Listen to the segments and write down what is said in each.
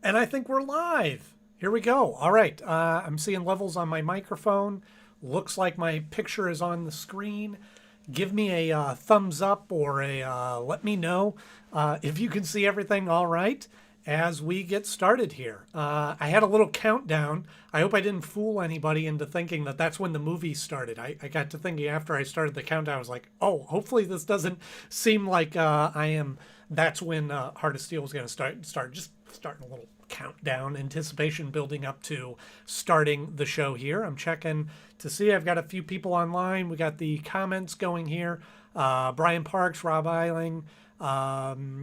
And I think we're live. Here we go. All right. I'm seeing levels on my microphone. Looks like my picture is on the screen. Give me a thumbs up or a let me know if you can see everything all right as we get started here. I had a little countdown. I hope I didn't fool anybody into thinking that that's when the movie started. I got to thinking after I started the countdown, I was like, oh, hopefully this doesn't seem like I am. That's when Heart of Steel is going to start. Just starting a little countdown, anticipation building up to starting the show here. I'm checking to see. I've got a few people online. We got the comments going here. Brian Parks, Rob Eiling,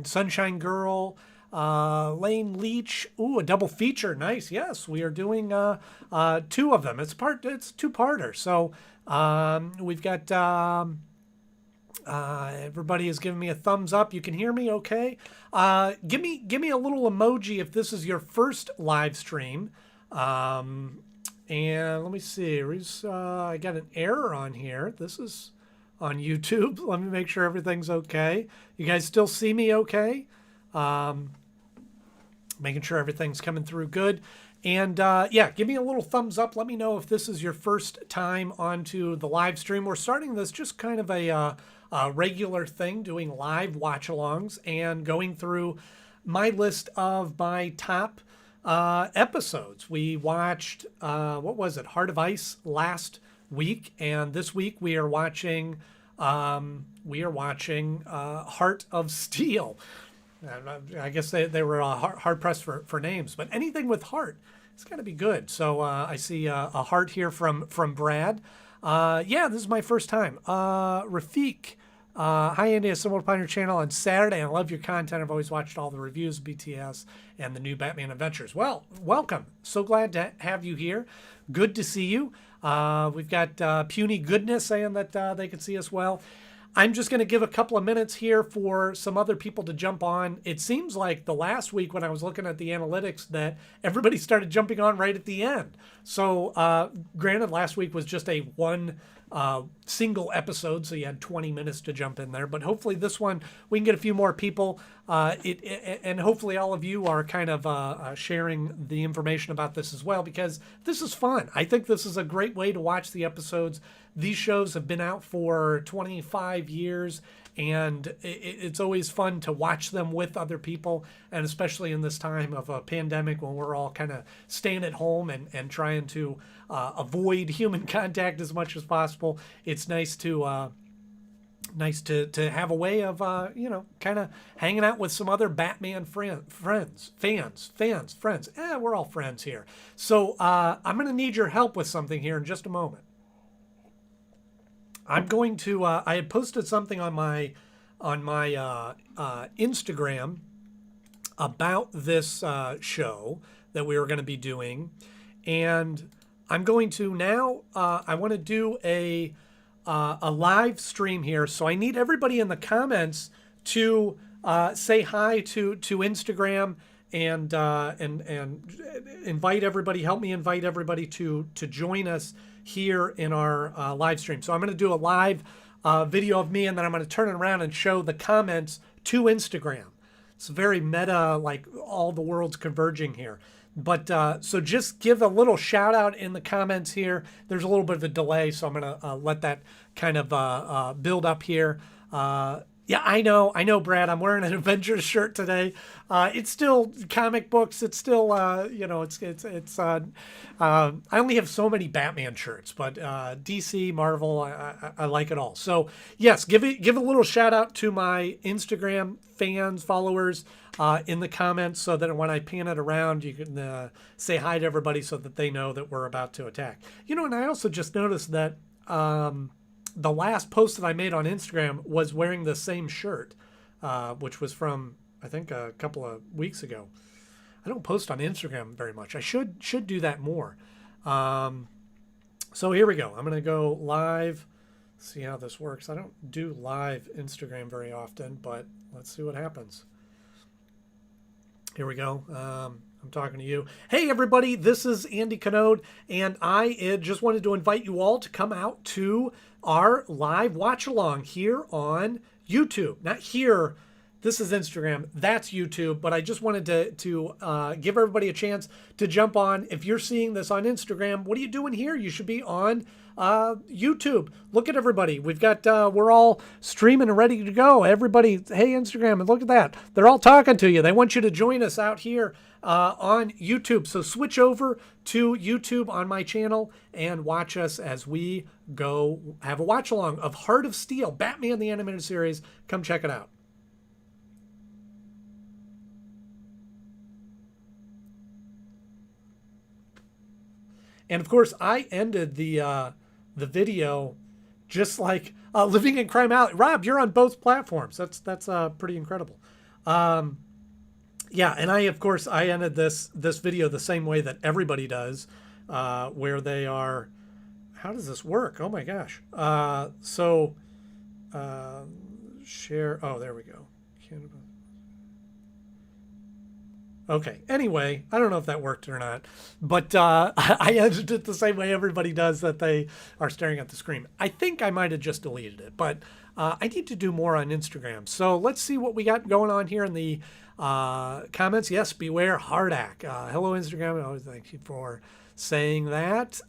Sunshine Girl, Lane Leach. Ooh, a double feature. Nice. Yes, we are doing two of them. It's two-parter. So we've got everybody is giving me a thumbs up. You can hear me okay. Give me a little emoji if this is your first live stream. And let me see. I got an error on here. This is on YouTube. Let me make sure everything's okay. You guys still see me okay? Making sure everything's coming through good. And yeah, give me a little thumbs up. Let me know if this is your first time onto the live stream. We're starting this just kind of a regular thing, doing live watch-alongs and going through my list of my top episodes. We watched, what was it, Heart of Ice last week, and this week we are watching Heart of Steel. I guess they were hard pressed for names, but anything with heart, it's got to be good. So I see a heart here from Brad. Yeah, this is my first time. Rafiq, hi Andy, I stumbled upon your channel on Saturday. I love your content. I've always watched all the reviews of BTS and the new Batman Adventures. Well, welcome. So glad to have you here. Good to see you. We've got Puny Goodness saying that they can see us well. I'm just going to give a couple of minutes here for some other people to jump on. It seems like the last week when I was looking at the analytics that everybody started jumping on right at the end. So granted, last week was just a one single episode, so you had 20 minutes to jump in there. But hopefully this one, we can get a few more people. And hopefully all of you are kind of sharing the information about this as well, because this is fun. I think this is a great way to watch the episodes. These shows have been out for 25 years, and it's always fun to watch them with other people, and especially in this time of a pandemic when we're all kind of staying at home and trying to avoid human contact as much as possible. It's nice to have a way of kind of hanging out with some other Batman friends. We're all friends here. So I'm going to need your help with something here in just a moment. I'm going to. I had posted something on my Instagram about this show that we were going to be doing, and I'm going to now. I want to do a live stream here, so I need everybody in the comments to say hi to Instagram and invite everybody. Help me invite everybody to join us here in our live stream. So I'm going to do a live video of me, and then I'm going to turn it around and show the comments to Instagram. It's very meta, like all the world's converging here. But so just give a little shout out in the comments here. There's a little bit of a delay, so I'm going to let that kind of build up here. Yeah, I know, Brad. I'm wearing an Avengers shirt today. It's still comic books. It's still, it's. I only have so many Batman shirts, but DC, Marvel, I like it all. So yes, give a little shout out to my Instagram fans, followers in the comments, so that when I pan it around, you can say hi to everybody, so that they know that we're about to attack. And I also just noticed that. The last post that I made on Instagram was wearing the same shirt, which was from, I think, a couple of weeks ago. I don't post on Instagram very much. I should do that more. So here we go. I'm going to go live, see how this works. I don't do live Instagram very often, but let's see what happens. Here we go. I'm talking to you. Hey, everybody, this is Andy Knode, and I just wanted to invite you all to come out to our live watch-along here on YouTube. Not here This is Instagram. That's YouTube. But I just wanted to give everybody a chance to jump on. If you're seeing this on Instagram, what are you doing here? You should be on YouTube. Look at everybody. We've got, we're all streaming and ready to go. Everybody, hey, Instagram, and look at that. They're all talking to you. They want you to join us out here on YouTube. So switch over to YouTube on my channel and watch us as we go have a watch along of Heart of Steel, Batman the Animated Series. Come check it out. And of course, I ended the video just like Living in Crime Alley. Rob, you're on both platforms. That's pretty incredible. Yeah, and of course I ended this video the same way that everybody does, where they are. How does this work? Oh my gosh. Share. Oh, there we go. Okay. Anyway, I don't know if that worked or not, but I ended it the same way everybody does, that they are staring at the screen. I think I might have just deleted it, but I need to do more on Instagram. So let's see what we got going on here in the comments. Yes, beware Hardak. Hello, Instagram. Oh, thank you for saying that.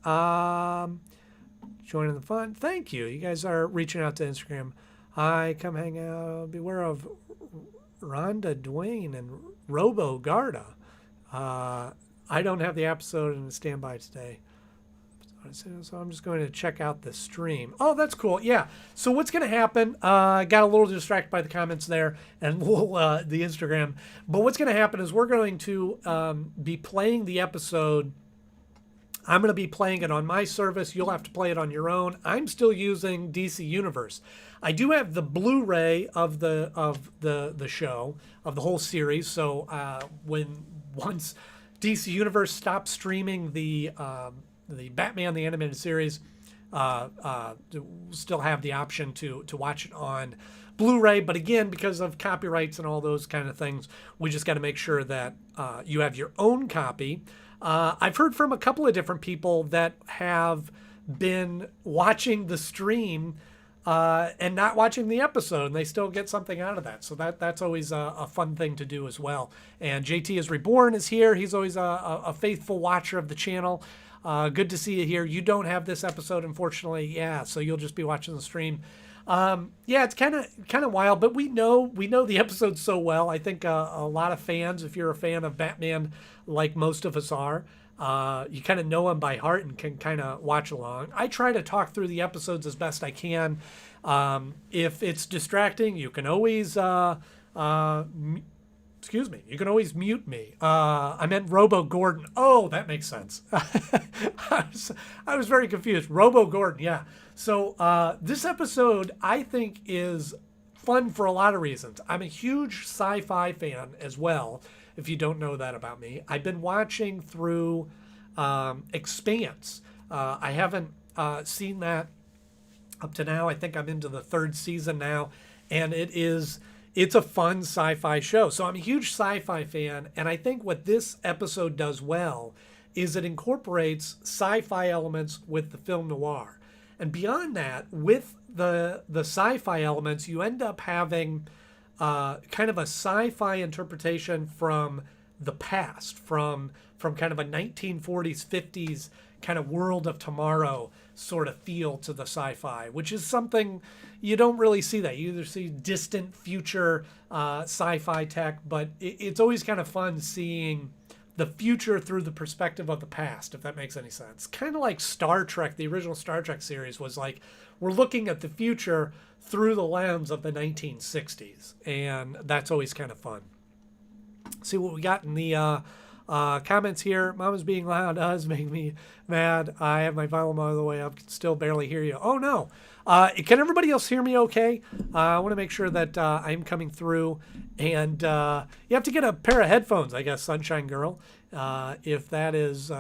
Joining the fun. Thank you. You guys are reaching out to Instagram. Hi, come hang out. Beware of Rhonda Dwayne and Robo Garda. I don't have the episode in the standby today, so I'm just going to check out the stream. Oh, that's cool. Yeah. So what's going to happen? Got a little distracted by the comments there and the Instagram. But what's going to happen is we're going to be playing the episode. I'm going to be playing it on my service. You'll have to play it on your own. I'm still using DC Universe. I do have the Blu-ray of the show, of the whole series. So once DC Universe stops streaming the Batman the Animated Series, still have the option to watch it on Blu-ray. But again, because of copyrights and all those kind of things, we just got to make sure that you have your own copy. I've heard from a couple of different people that have been watching the stream and not watching the episode, and they still get something out of that. So that's always a fun thing to do as well. And JT is Reborn is here. He's always a faithful watcher of the channel. Good to see you here. You don't have this episode, unfortunately. Yeah, so you'll just be watching the stream. Yeah, it's kind of wild, but we know the episode so well. I think a lot of fans, if you're a fan of Batman, like most of us are, you kind of know him by heart and can kind of watch along. I try to talk through the episodes as best I can. If it's distracting, you can always excuse me. You can always mute me. I meant Robo Gordon. Oh, that makes sense. I was very confused. Robo Gordon, yeah. So this episode, I think, is fun for a lot of reasons. I'm a huge sci-fi fan as well, if you don't know that about me. I've been watching through Expanse. I haven't seen that up to now. I think I'm into the third season now, and it's a fun sci-fi show. So I'm a huge sci-fi fan, and I think what this episode does well is it incorporates sci-fi elements with the film noir. And beyond that, with the sci-fi elements, you end up having kind of a sci-fi interpretation from the past, from kind of a 1940s, 50s kind of world of tomorrow sort of feel to the sci-fi, which is something you don't really see that. You either see distant future sci-fi tech, but it's always kind of fun seeing the future through the perspective of the past, if that makes any sense. Kind of like Star Trek, the original Star Trek series was like, we're looking at the future through the lens of the 1960s, and that's always kind of fun. See what we got in the comments here. Mama's being loud does make me mad. I have my volume all the way up, can still barely hear you. Oh no. Can everybody else hear me okay? I want to make sure that I'm coming through, and you have to get a pair of headphones, I guess, Sunshine Girl, if that is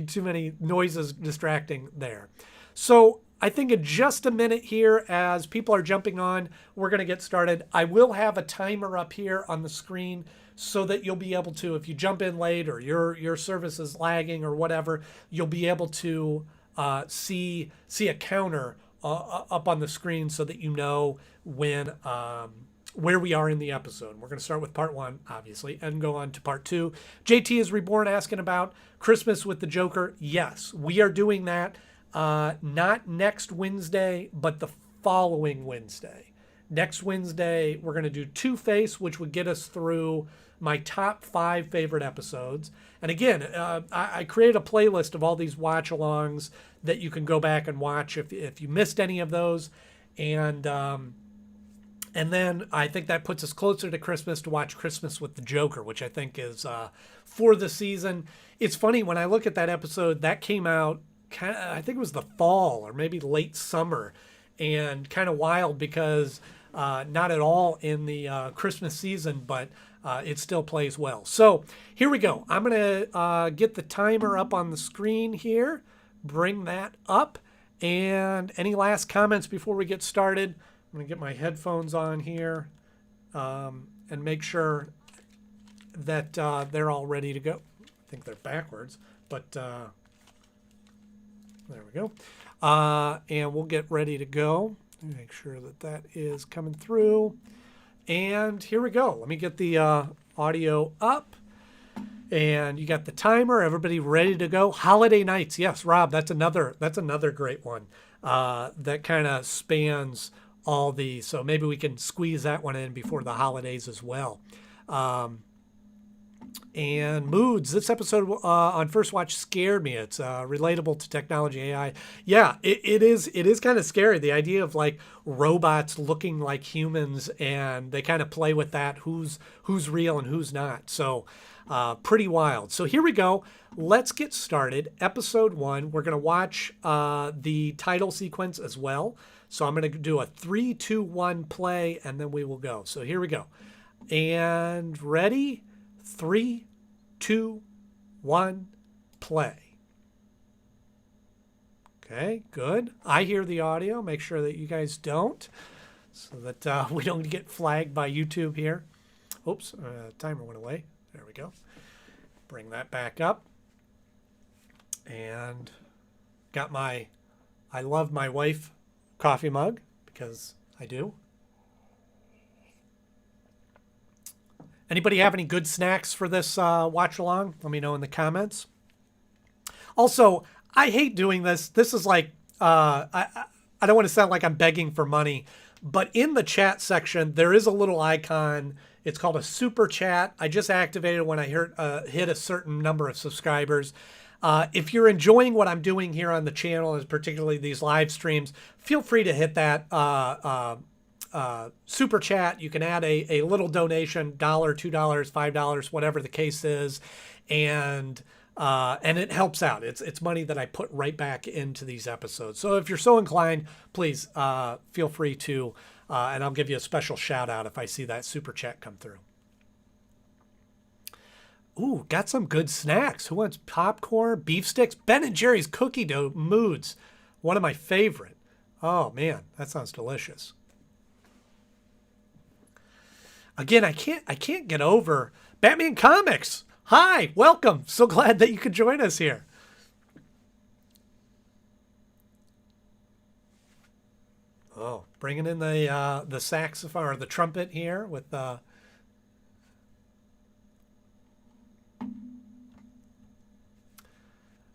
too many noises distracting there. So I think in just a minute here, as people are jumping on, we're going to get started. I will have a timer up here on the screen so that you'll be able to, if you jump in late or your service is lagging or whatever, you'll be able to see a counter up on the screen so that you know when where we are in the episode. We're going to start with part 1, obviously, and go on to part 2. JT is Reborn asking about Christmas with the Joker. Yes, we are doing that. Not next Wednesday, but the following Wednesday. Next Wednesday, we're going to do Two-Face, which would get us through my top 5 favorite episodes. And again, I created a playlist of all these watch-alongs that you can go back and watch if you missed any of those. And then I think that puts us closer to Christmas to watch Christmas with the Joker, which I think is for the season. It's funny, when I look at that episode, that came out, I think it was the fall or maybe late summer, and kind of wild because not at all in the Christmas season, but it still plays well. So here we go. I'm going to get the timer up on the screen here, bring that up. And any last comments before we get started? I'm going to get my headphones on here and make sure that they're all ready to go. I think they're backwards, but there we go. And we'll get ready to go. Make sure that that is coming through. And here we go. Let me get the audio up. And you got the timer. Everybody ready to go? Holiday Nights. Yes, Rob, that's another great one that kind of spans all these. So maybe we can squeeze that one in before the holidays as well. And moods. This episode on First Watch scared me. It's relatable to technology, AI. Yeah, it is kind of scary. The idea of like robots looking like humans, and they kind of play with that. Who's real and who's not. So pretty wild. So here we go. Let's get started. Episode 1. We're going to watch the title sequence as well. So I'm going to do a 3, 2, 1 play, and then we will go. So here we go. And ready? 3, 2, 1, play. Okay, good. I hear the audio. Make sure that you guys don't, so that we don't get flagged by YouTube here. Oops, timer went away. There we go. Bring that back up. And got my I love my wife coffee mug, because I do. Anybody have any good snacks for this watch along? Let me know in the comments. Also, I hate doing this. This is like, I don't want to sound like I'm begging for money, but in the chat section, there is a little icon. It's called a super chat. I just activated when I hit a certain number of subscribers. If you're enjoying what I'm doing here on the channel, and particularly these live streams, feel free to hit that super chat. You can add a little donation, $1, $2, $5, whatever the case is, and it helps out. It's money that I put right back into these episodes. So if you're so inclined, please feel free to, and I'll give you a special shout out if I see that super chat come through. Ooh, got some good snacks. Who wants popcorn, beef sticks? Ben & Jerry's cookie dough moods, one of my favorite. Oh man, that sounds delicious. Again, I can't get over Batman Comics. Hi, welcome. So glad that you could join us here. Oh, bringing in the saxophone or the trumpet here with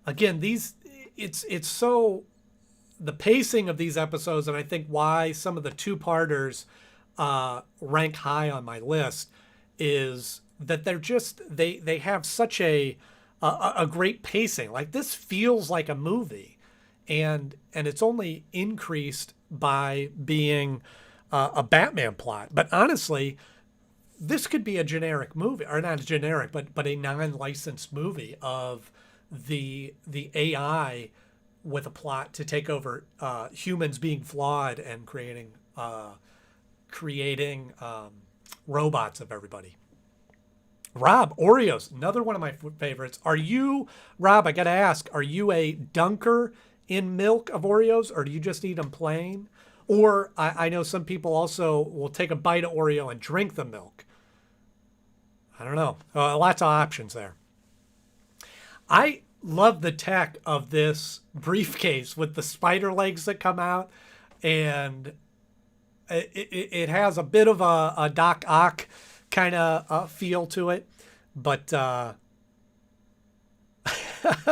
again, it's so, the pacing of these episodes, and I think why some of the two-parters rank high on my list, is that they're just, they have such a great pacing. Like, this feels like a movie, and it's only increased by being a Batman plot. But honestly, this could be a generic movie, or not a generic, but a non-licensed movie of the AI with a plot to take over humans being flawed and creating robots of everybody. Rob, Oreos, another one of my favorites. Are you, Rob, I got to ask, are you a dunker in milk of Oreos, or do you just eat them plain? Or I know some people also will take a bite of Oreo and drink the milk. I don't know. Lots of options there. I love the tech of this briefcase with the spider legs that come out, and it has a bit of a Doc Ock kind of feel to it, but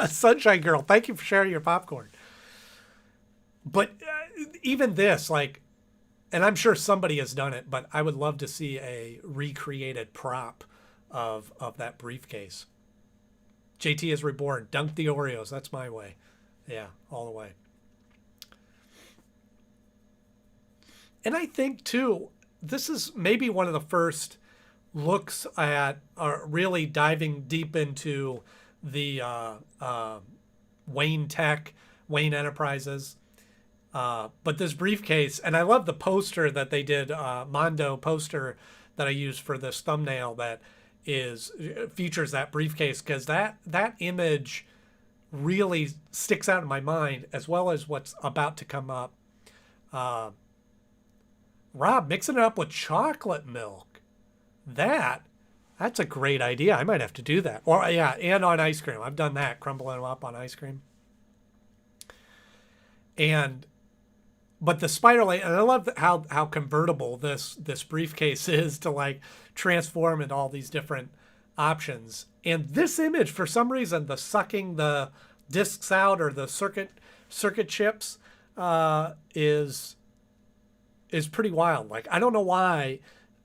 Sunshine Girl, thank you for sharing your popcorn. But even this, like, and I'm sure somebody has done it, but I would love to see a recreated prop of that briefcase. JT is reborn. Dunk the Oreos. That's my way. Yeah, all the way. And I think, too, this is maybe one of the first looks at really diving deep into the Wayne Tech, Wayne Enterprises. But this briefcase, and I love the poster that they did, Mondo poster that I used for this thumbnail that features that briefcase, because that image really sticks out in my mind, as well as what's about to come up. Rob, mixing it up with chocolate milk. That's a great idea. I might have to do that. Or yeah, and on ice cream. I've done that, crumbling them up on ice cream. But the spider light, and I love how convertible this briefcase is to like transform into all these different options. And this image, for some reason, the sucking the discs out or the circuit chips is pretty wild. Like, I don't know why,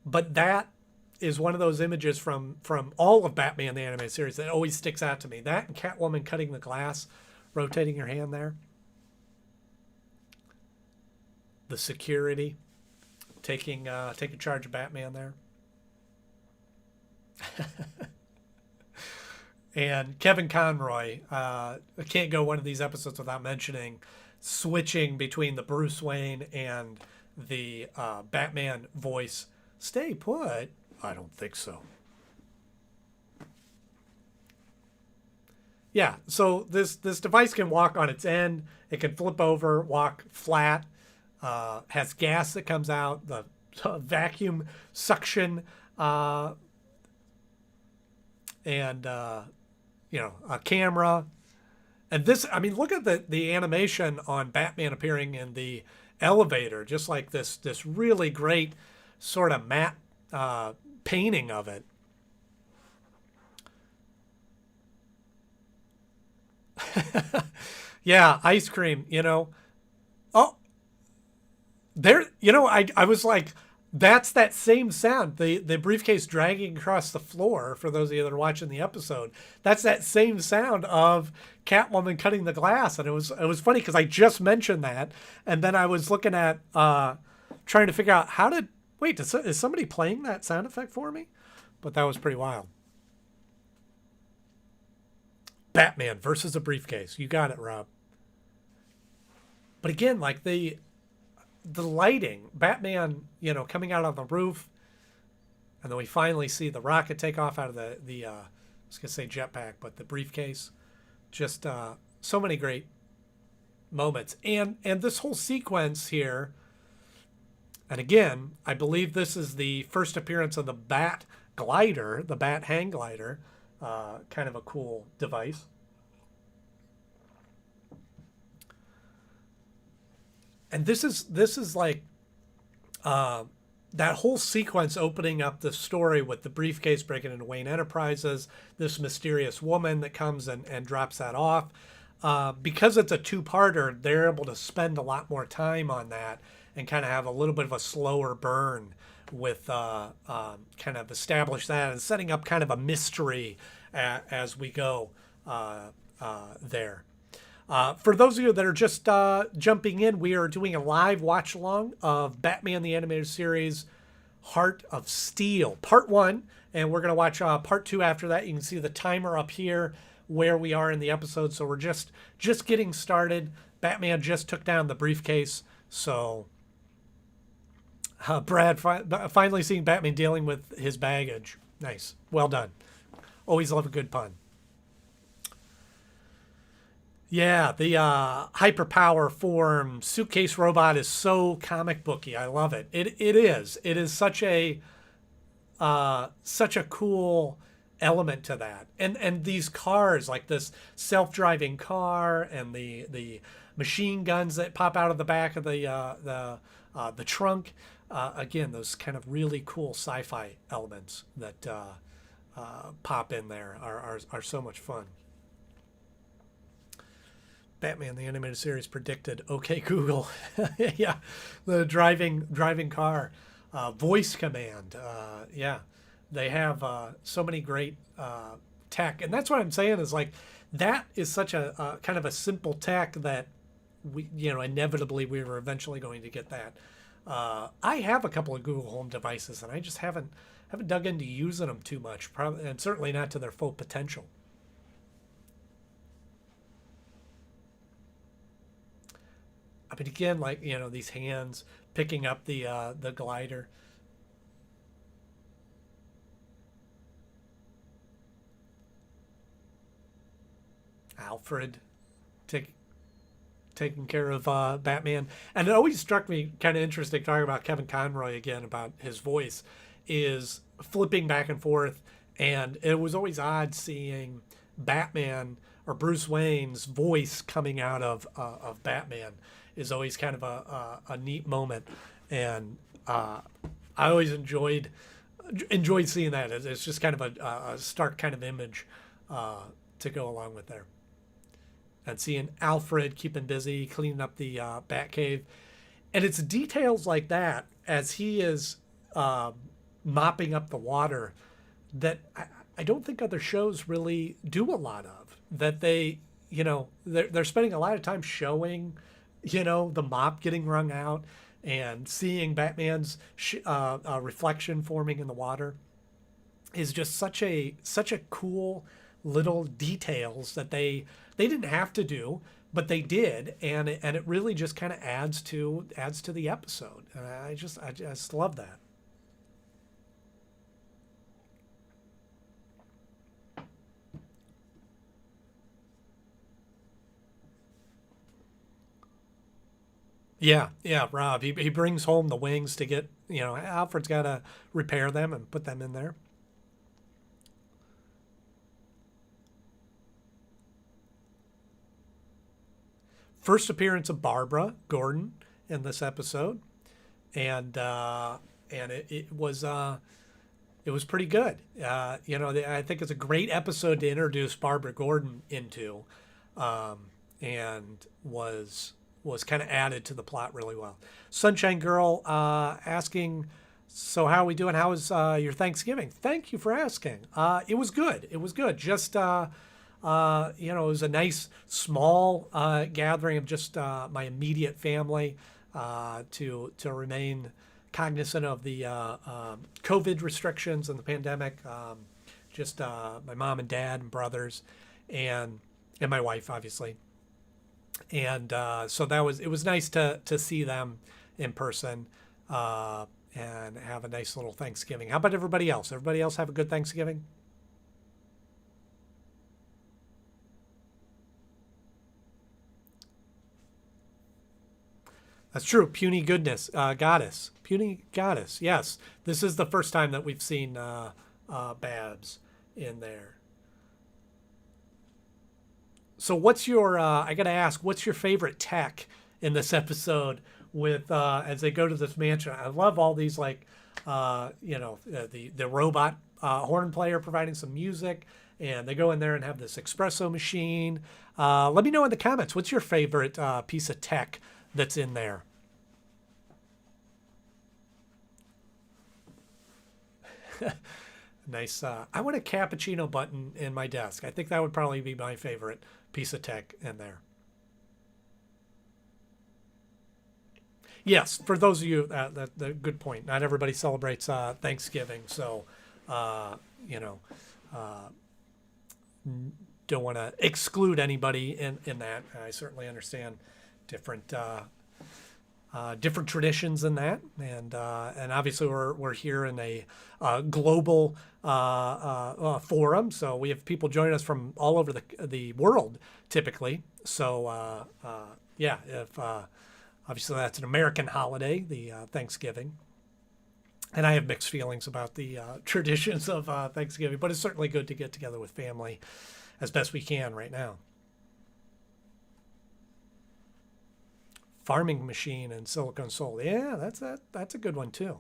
but that is one of those images from all of Batman the Animated Series that always sticks out to me. That and Catwoman cutting the glass, rotating her hand there. The security taking charge of Batman there. And Kevin Conroy, I can't go one of these episodes without mentioning switching between the Bruce Wayne and the Batman voice. Stay put? I don't think so. Yeah, so this device can walk on its end. It can flip over, walk flat. Has gas that comes out, the vacuum suction, and a camera. And this, I mean, look at the animation on Batman appearing in the elevator, just like this really great sort of matte painting of it. Yeah, ice cream, Oh, there, I was like, that's that same sound. The briefcase dragging across the floor, for those of you that are watching the episode, that's that same sound of Catwoman cutting the glass. And it was funny because I just mentioned that. And then I was looking at, trying to figure out is somebody playing that sound effect for me? But that was pretty wild. Batman versus a briefcase. You got it, Rob. But again, like the lighting, Batman, coming out on the roof, and then we finally see the rocket take off out of the I was gonna say jetpack, but the briefcase. Just so many great moments, and this whole sequence here. And again, I believe this is the first appearance of the Bat glider, the Bat hang glider, kind of a cool device. And this is like that whole sequence opening up the story with the briefcase breaking into Wayne Enterprises, this mysterious woman that comes and drops that off. Because it's a two-parter, they're able to spend a lot more time on that and kind of have a little bit of a slower burn with kind of establish that and setting up kind of a mystery as we go there. For those of you that are just jumping in, we are doing a live watch along of Batman the Animated Series Heart of Steel, Part 1, and we're going to watch Part 2 after that. You can see the timer up here where we are in the episode, so we're just getting started. Batman just took down the briefcase, so Brad finally seeing Batman dealing with his baggage. Nice. Well done. Always love a good pun. Yeah, the hyperpower form suitcase robot is so comic booky. I love it. It is. It is such a cool element to that. And these cars, like this self-driving car and the machine guns that pop out of the back of the trunk. again, those kind of really cool sci-fi elements that pop in there are so much fun. Batman the animated series predicted. Okay, Google. Yeah, the driving car, voice command. Yeah, they have so many great tech, and that's what I'm saying is like that is such a kind of a simple tech that we inevitably we were eventually going to get that. I have a couple of Google Home devices, and I just haven't dug into using them too much, probably, and certainly not to their full potential. I mean, again, like these hands picking up the glider. Alfred take, taking care of Batman, and it always struck me kind of interesting talking about Kevin Conroy again about his voice is flipping back and forth, and it was always odd seeing Batman or Bruce Wayne's voice coming out of Batman is always kind of a neat moment, and I always enjoyed seeing that. It's just kind of a stark kind of image to go along with there, and seeing Alfred keeping busy cleaning up the Batcave, and it's details like that as he is mopping up the water that I don't think other shows really do a lot of. That they're spending a lot of time showing the mop getting wrung out and seeing Batman's reflection forming in the water is just such a cool little details that they didn't have to do, but they did, and it really just kind of adds to the episode, and I just love that. Yeah, Rob. He brings home the wings to get, Alfred's got to repair them and put them in there. First appearance of Barbara Gordon in this episode, and it was pretty good. I think it's a great episode to introduce Barbara Gordon into, and was kind of added to the plot really well. Sunshine Girl asking, so how are we doing? How was your Thanksgiving? Thank you for asking. It was good. It was good. Just, it was a nice small gathering of just my immediate family to remain cognizant of the COVID restrictions and the pandemic. Just my mom and dad and brothers and my wife, obviously. And so it was nice to see them in person and have a nice little Thanksgiving. How about everybody else? Everybody else have a good Thanksgiving? That's true. Puny goodness, goddess, puny goddess. Yes, this is the first time that we've seen Babs in there. So what's your? I gotta ask, what's your favorite tech in this episode? With as they go to this mansion, I love all these like, the robot horn player providing some music, and they go in there and have this espresso machine. Let me know in the comments what's your favorite piece of tech that's in there. Nice. I want a cappuccino button in my desk. I think that would probably be my favorite piece of tech in there. Yes, for those of you, that good point. Not everybody celebrates Thanksgiving, so uh, you know, uh, don't want to exclude anybody in that. I certainly understand different different traditions in that, and obviously we're here in a global forum, so we have people joining us from all over the world typically. So yeah, if obviously that's an American holiday, the Thanksgiving, and I have mixed feelings about the traditions of Thanksgiving, but it's certainly good to get together with family as best we can right now. farming machine and Silicon Soul. Yeah, that's a good one too.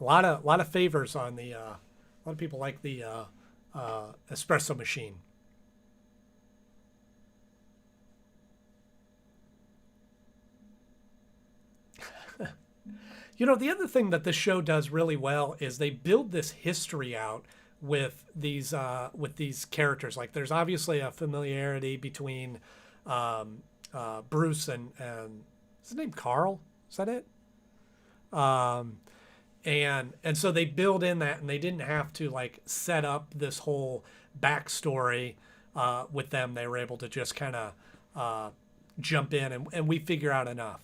A lot of favors on the. A lot of people like the espresso machine. The other thing that this show does really well is they build this history out with these characters. Like, there's obviously a familiarity between Bruce and is his name Carl? Is that it? Um, and so they build in that, and they didn't have to like set up this whole backstory with them. They were able to just kind of jump in, and we figure out enough.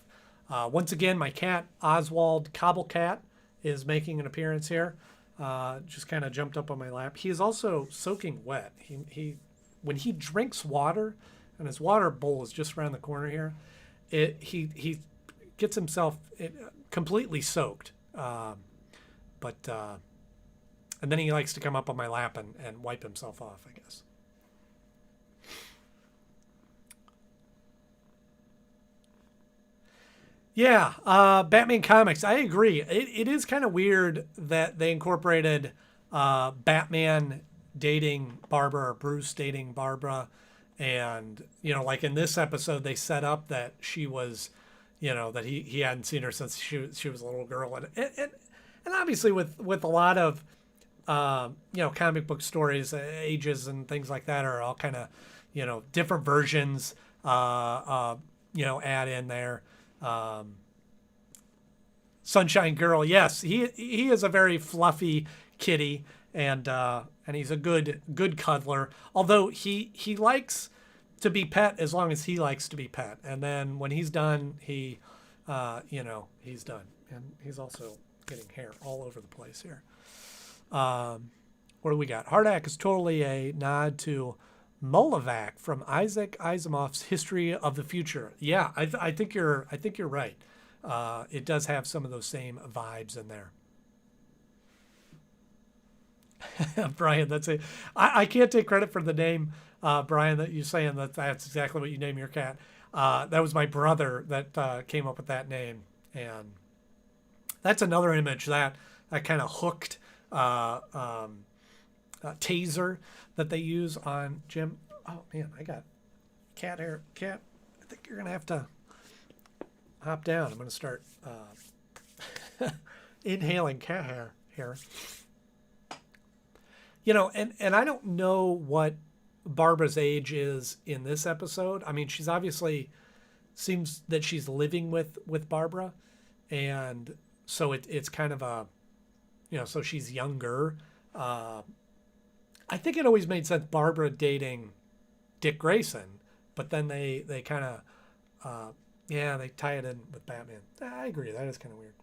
Once again, my cat Oswald Cobblecat is making an appearance here. Just kind of jumped up on my lap. He is also soaking wet. He when he drinks water, and his water bowl is just around the corner here, he gets himself completely soaked. But and then he likes to come up on my lap and wipe himself off, I guess. Yeah, Batman comics. I agree. It is kind of weird that they incorporated Batman dating Barbara or Bruce dating Barbara, and like in this episode, they set up that she was, that he hadn't seen her since she was a little girl, and obviously with a lot of comic book stories, ages and things like that are all kind of different versions add in there. Sunshine Girl, yes, he is a very fluffy kitty, and he's a good cuddler. Although he likes to be pet as long as he likes to be pet, and then when he's done, he's done, and he's also getting hair all over the place here. What do we got? Hardak is totally a nod to Mullavac from Isaac Asimov's History of the Future. Yeah, I think you're right. It does have some of those same vibes in there. Brian, I can't take credit for the name, Brian, that you're saying that's exactly what you name your cat. That was my brother that came up with that name, and that's another image that kind of hooked taser that they use on Jim. Oh man, I got cat hair. Cat, I think you're gonna have to hop down. I'm gonna start inhaling cat hair here. And I don't know what Barbara's age is in this episode. I mean, she's obviously seems that she's living with Barbara, and so it's kind of a, so she's younger. I think it always made sense Barbara dating Dick Grayson, but then they kind of they tie it in with Batman. I agree, that is kind of weird.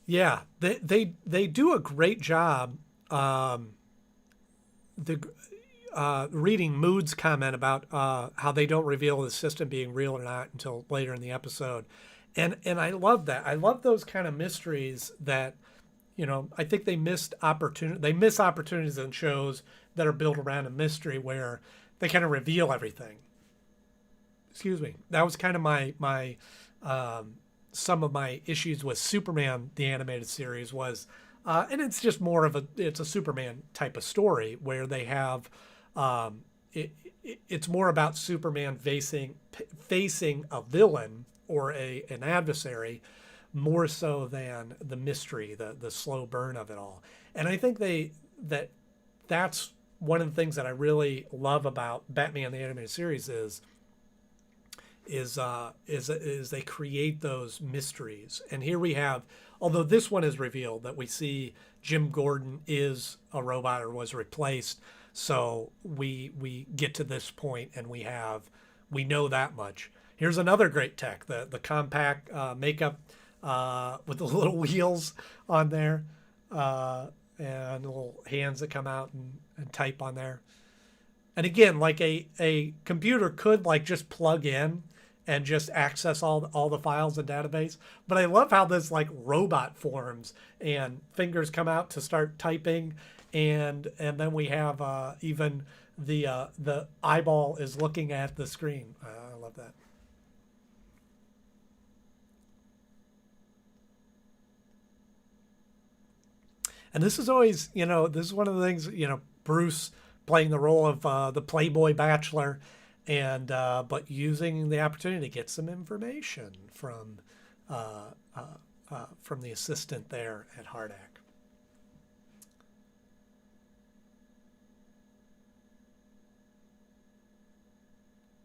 Yeah, they do a great job. The reading Mood's comment about how they don't reveal the system being real or not until later in the episode, and I love that. I love those kind of mysteries that I think they missed opportunity. They miss opportunities in shows that are built around a mystery where they kind of reveal everything. Excuse me. That was kind of my some of my issues with Superman the animated series was, and it's just more of it's a Superman type of story where they have, it's more about Superman facing a villain or an adversary more so than the mystery, the slow burn of it all. And I think that's one of the things that I really love about Batman the animated series is they create those mysteries. And here we have, although this one is revealed that we see Jim Gordon is a robot or was replaced, so we get to this point and we know that much. Here's another great tech, the compact makeup with the little wheels on there, and little hands that come out and type on there. And again, like a computer could like just plug in and just access all the files in database. But I love how this like robot forms and fingers come out to start typing, and then we have even the eyeball is looking at the screen. I love that. And this is always, this is one of the things, Bruce playing the role of the Playboy bachelor, and but using the opportunity to get some information uh, from the assistant there at Hardak.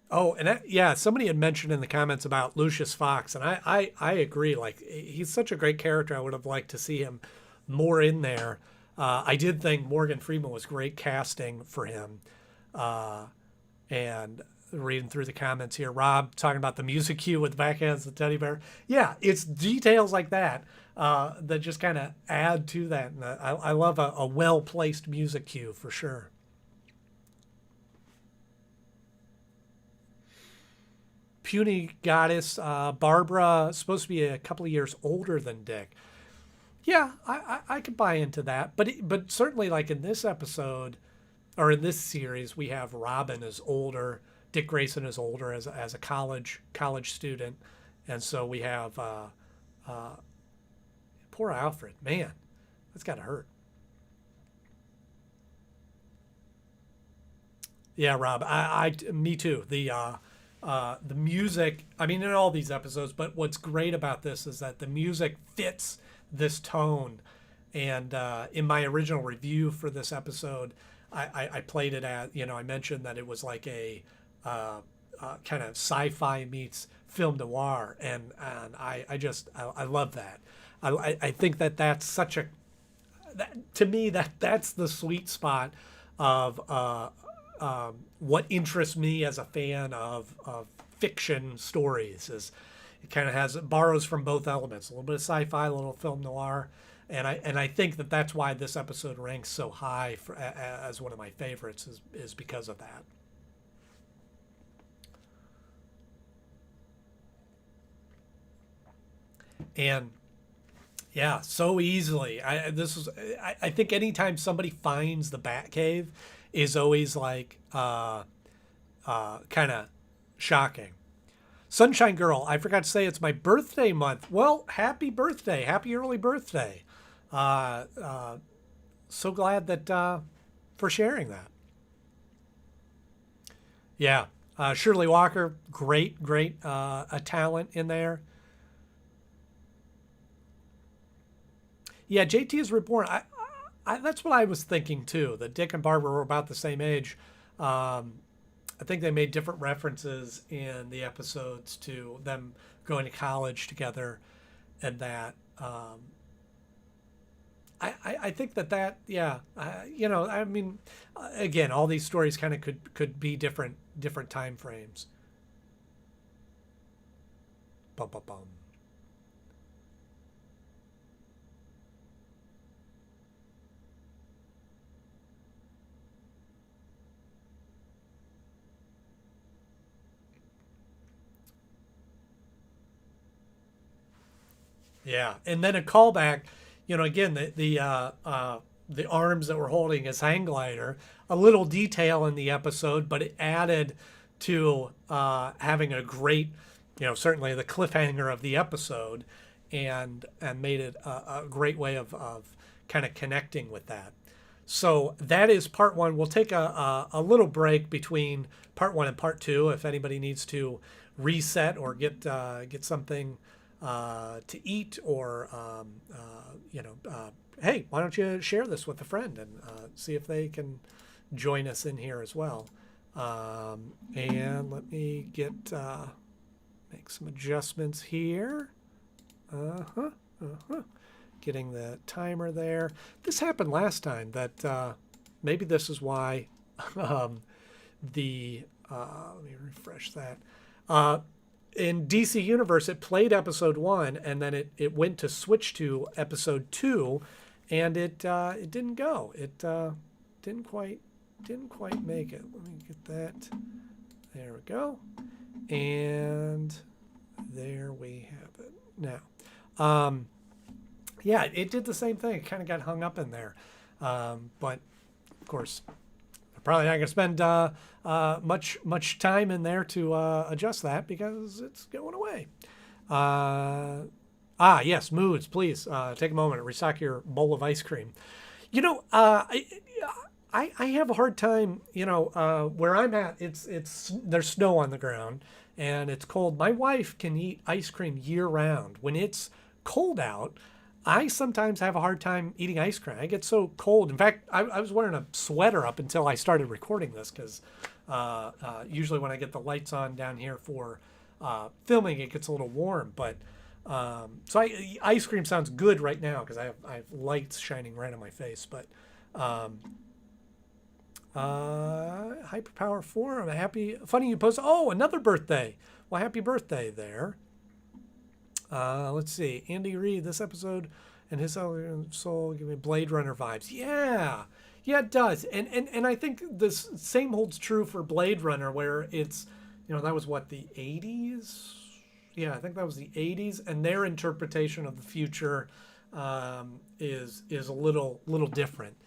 Oh, and yeah, somebody had mentioned in the comments about Lucius Fox, and I agree. Like, he's such a great character. I would have liked to see him more in there. I did think Morgan Freeman was great casting for him. Uh, and reading through the comments here, Rob talking about the music cue with backhands the teddy bear. Yeah, it's details like that that just kind of add to that. And I love a well placed music cue for sure. Puny goddess Barbara, supposed to be a couple of years older than Dick. Yeah, I could buy into that, but certainly like in this episode or in this series, we have Robin is older, Dick Grayson is older as a college student, and so we have uh, poor Alfred. Man, that's got to hurt. Yeah, Rob, me too. The music. I mean, in all these episodes, but what's great about this is that the music fits this tone. And in my original review for this episode, I played it at, I mentioned that it was like a kind of sci-fi meets film noir, and I love that. I think that that's such a to me that's the sweet spot of what interests me as a fan of fiction stories is it kind of has it borrows from both elements, a little bit of sci-fi, a little film noir, and I think that that's why this episode ranks so high as one of my favorites is because of that. And yeah, so easily. I think anytime somebody finds the Batcave is always like kind of shocking. Sunshine Girl, I forgot to say it's my birthday month. Well, happy birthday. Happy early birthday. Uh, uh, so glad that for sharing that. Yeah. Shirley Walker, great a talent in there. Yeah, JT is reborn. That's what I was thinking too. That Dick and Barbara were about the same age. Um, I think they made different references in the episodes to them going to college together, and that I think that yeah, I mean, again, all these stories kind of could be different time frames. Bum, bum, bum. Yeah, and then a callback, again the arms that we're holding as hang glider, a little detail in the episode, but it added to having a great, certainly the cliffhanger of the episode, and made it a great way of kind of connecting with that. So that is part one. We'll take a little break between part one and part two if anybody needs to reset or get something to eat, or hey, why don't you share this with a friend and see if they can join us in here as well. And let me make some adjustments here. Uh-huh. Uh-huh. Getting the timer there. This happened last time that maybe this is why um, let me refresh that. Uh, in DC Universe, it played episode one, and then it went to switch to episode two, and it didn't go. It didn't quite didn't quite make it. Let me get that. There we go. And there we have it. Now, yeah, it did the same thing. It kind of got hung up in there. But, of course, I'm probably not going to spend much time in there to adjust that because it's going away. Yes, moods, please take a moment and restock your bowl of ice cream. You know, I have a hard time, where I'm at, there's snow on the ground and it's cold. My wife can eat ice cream year round. When it's cold out, I sometimes have a hard time eating ice cream. I get so cold. In fact, I was wearing a sweater up until I started recording this because usually when I get the lights on down here for filming, it gets a little warm. But so ice cream sounds good right now because I have lights shining right on my face. But Hyperpower 4, I'm happy. Funny you post. Oh, another birthday. Well, happy birthday there. Let's see. Andy Reid, this episode and his soul give me Blade Runner vibes. Yeah, it does. And I think this same holds true for Blade Runner, where it's, that was what, the 80s? Yeah, I think that was the 80s, and their interpretation of the future is a little different.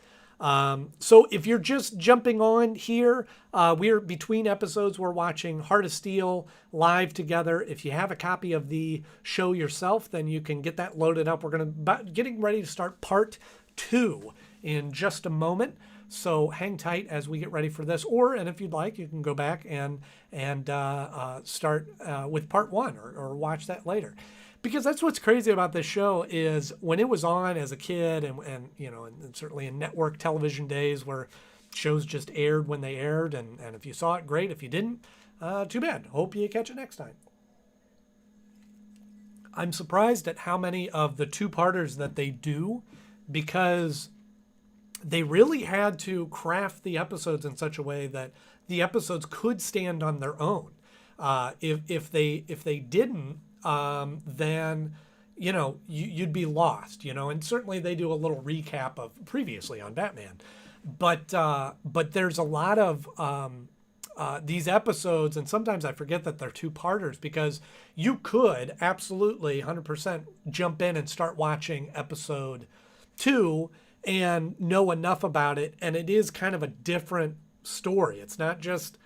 So if you're just jumping on here, we're between episodes. We're watching Heart of Steel live together. If you have a copy of the show yourself, then you can get that loaded up. We're getting ready to start part 2 in just a moment. So hang tight as we get ready for this. And if you'd like, you can go back and start with part 1 or watch that later. Because that's what's crazy about this show is when it was on as a kid and certainly in network television days where shows just aired when they aired. And if you saw it, great. If you didn't, too bad. Hope you catch it next time. I'm surprised at how many of the two-parters that they do because they really had to craft the episodes in such a way that the episodes could stand on their own. If they didn't, then you'd be lost, and certainly they do a little recap of previously on Batman, but there's a lot of these episodes, and sometimes I forget that they're two-parters because you could absolutely 100% jump in and start watching episode 2 and know enough about it, and it is kind of a different story. It's not just,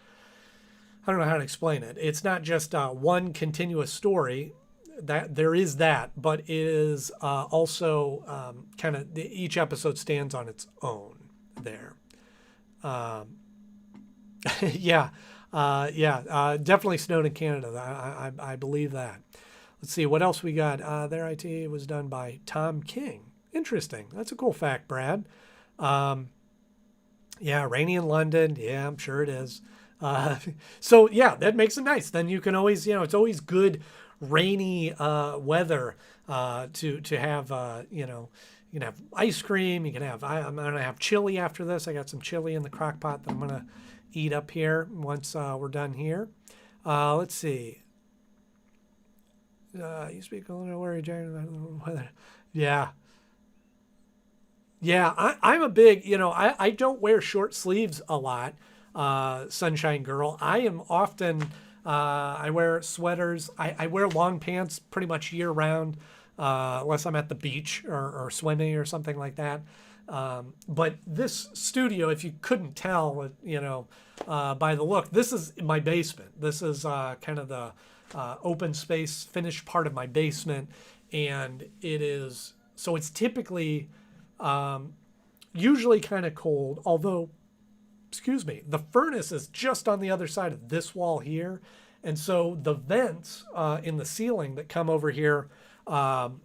I don't know how to explain it. It's not just one continuous story. That there is that, but it is also kind of each episode stands on its own there. Definitely snowed in Canada. I believe that. Let's see what else we got. Their IT was done by Tom King. Interesting. That's a cool fact, Brad. Rainy in London. Yeah, I'm sure it is. So yeah, that makes it nice. Then you can always, it's always good rainy weather to have. You can have ice cream. You can have. I'm gonna have chili after this. I got some chili in the crock pot that I'm gonna eat up here once we're done here. Let's see. You speak a little worried, weather. Yeah. Yeah, I'm a big, I don't wear short sleeves a lot, Sunshine Girl. I am often, I wear sweaters. I wear long pants pretty much year round, unless I'm at the beach or swimming or something like that. But this studio, if you couldn't tell, by the look, this is my basement. This is kind of the open space finished part of my basement. And so it's typically... usually kind of cold, although, the furnace is just on the other side of this wall here. And so the vents in the ceiling that come over here kind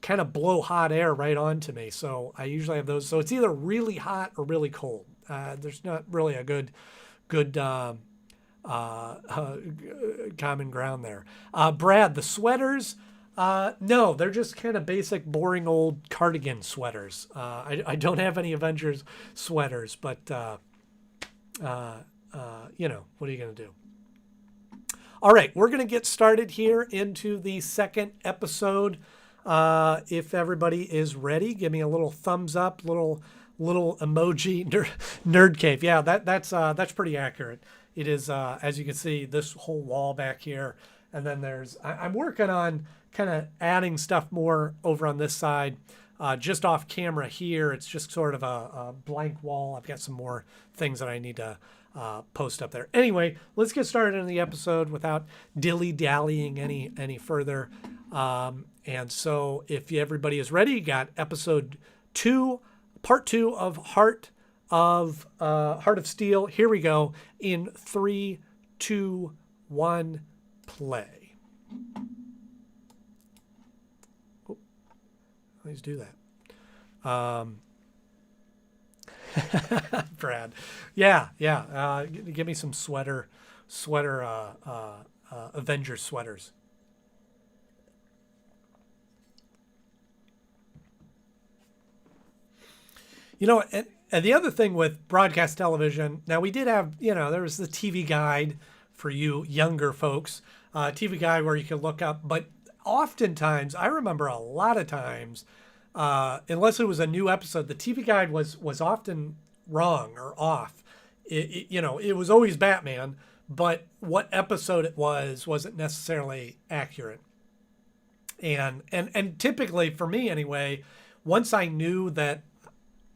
of blow hot air right onto me. So I usually have those. So it's either really hot or really cold. There's not really a good common ground there. Brad, the sweaters... no, they're just kind of basic, boring old cardigan sweaters. I don't have any Avengers sweaters, but, what are you going to do? All right, we're going to get started here into the second episode. If everybody is ready, give me a little thumbs up, little little emoji nerd cave. Yeah, that's pretty accurate. It is, as you can see, this whole wall back here, and then I'm working on kind of adding stuff more over on this side. Just off camera here, it's just sort of a blank wall. I've got some more things that I need to post up there. Anyway, let's get started in the episode without dilly-dallying any further. And so if everybody is ready, you got episode 2, part 2 of Heart of Steel. Here we go in 3, 2, 1, play. Oh, please do that. Brad. Yeah. Give me some sweater Avengers sweaters. You know, and the other thing with broadcast television, now we did have, there was the TV guide for you younger folks, TV guide where you could look up, but oftentimes, I remember a lot of times, unless it was a new episode, the TV guide was often wrong or off. It was always Batman, but what episode it wasn't necessarily accurate. And typically for me anyway, once I knew that,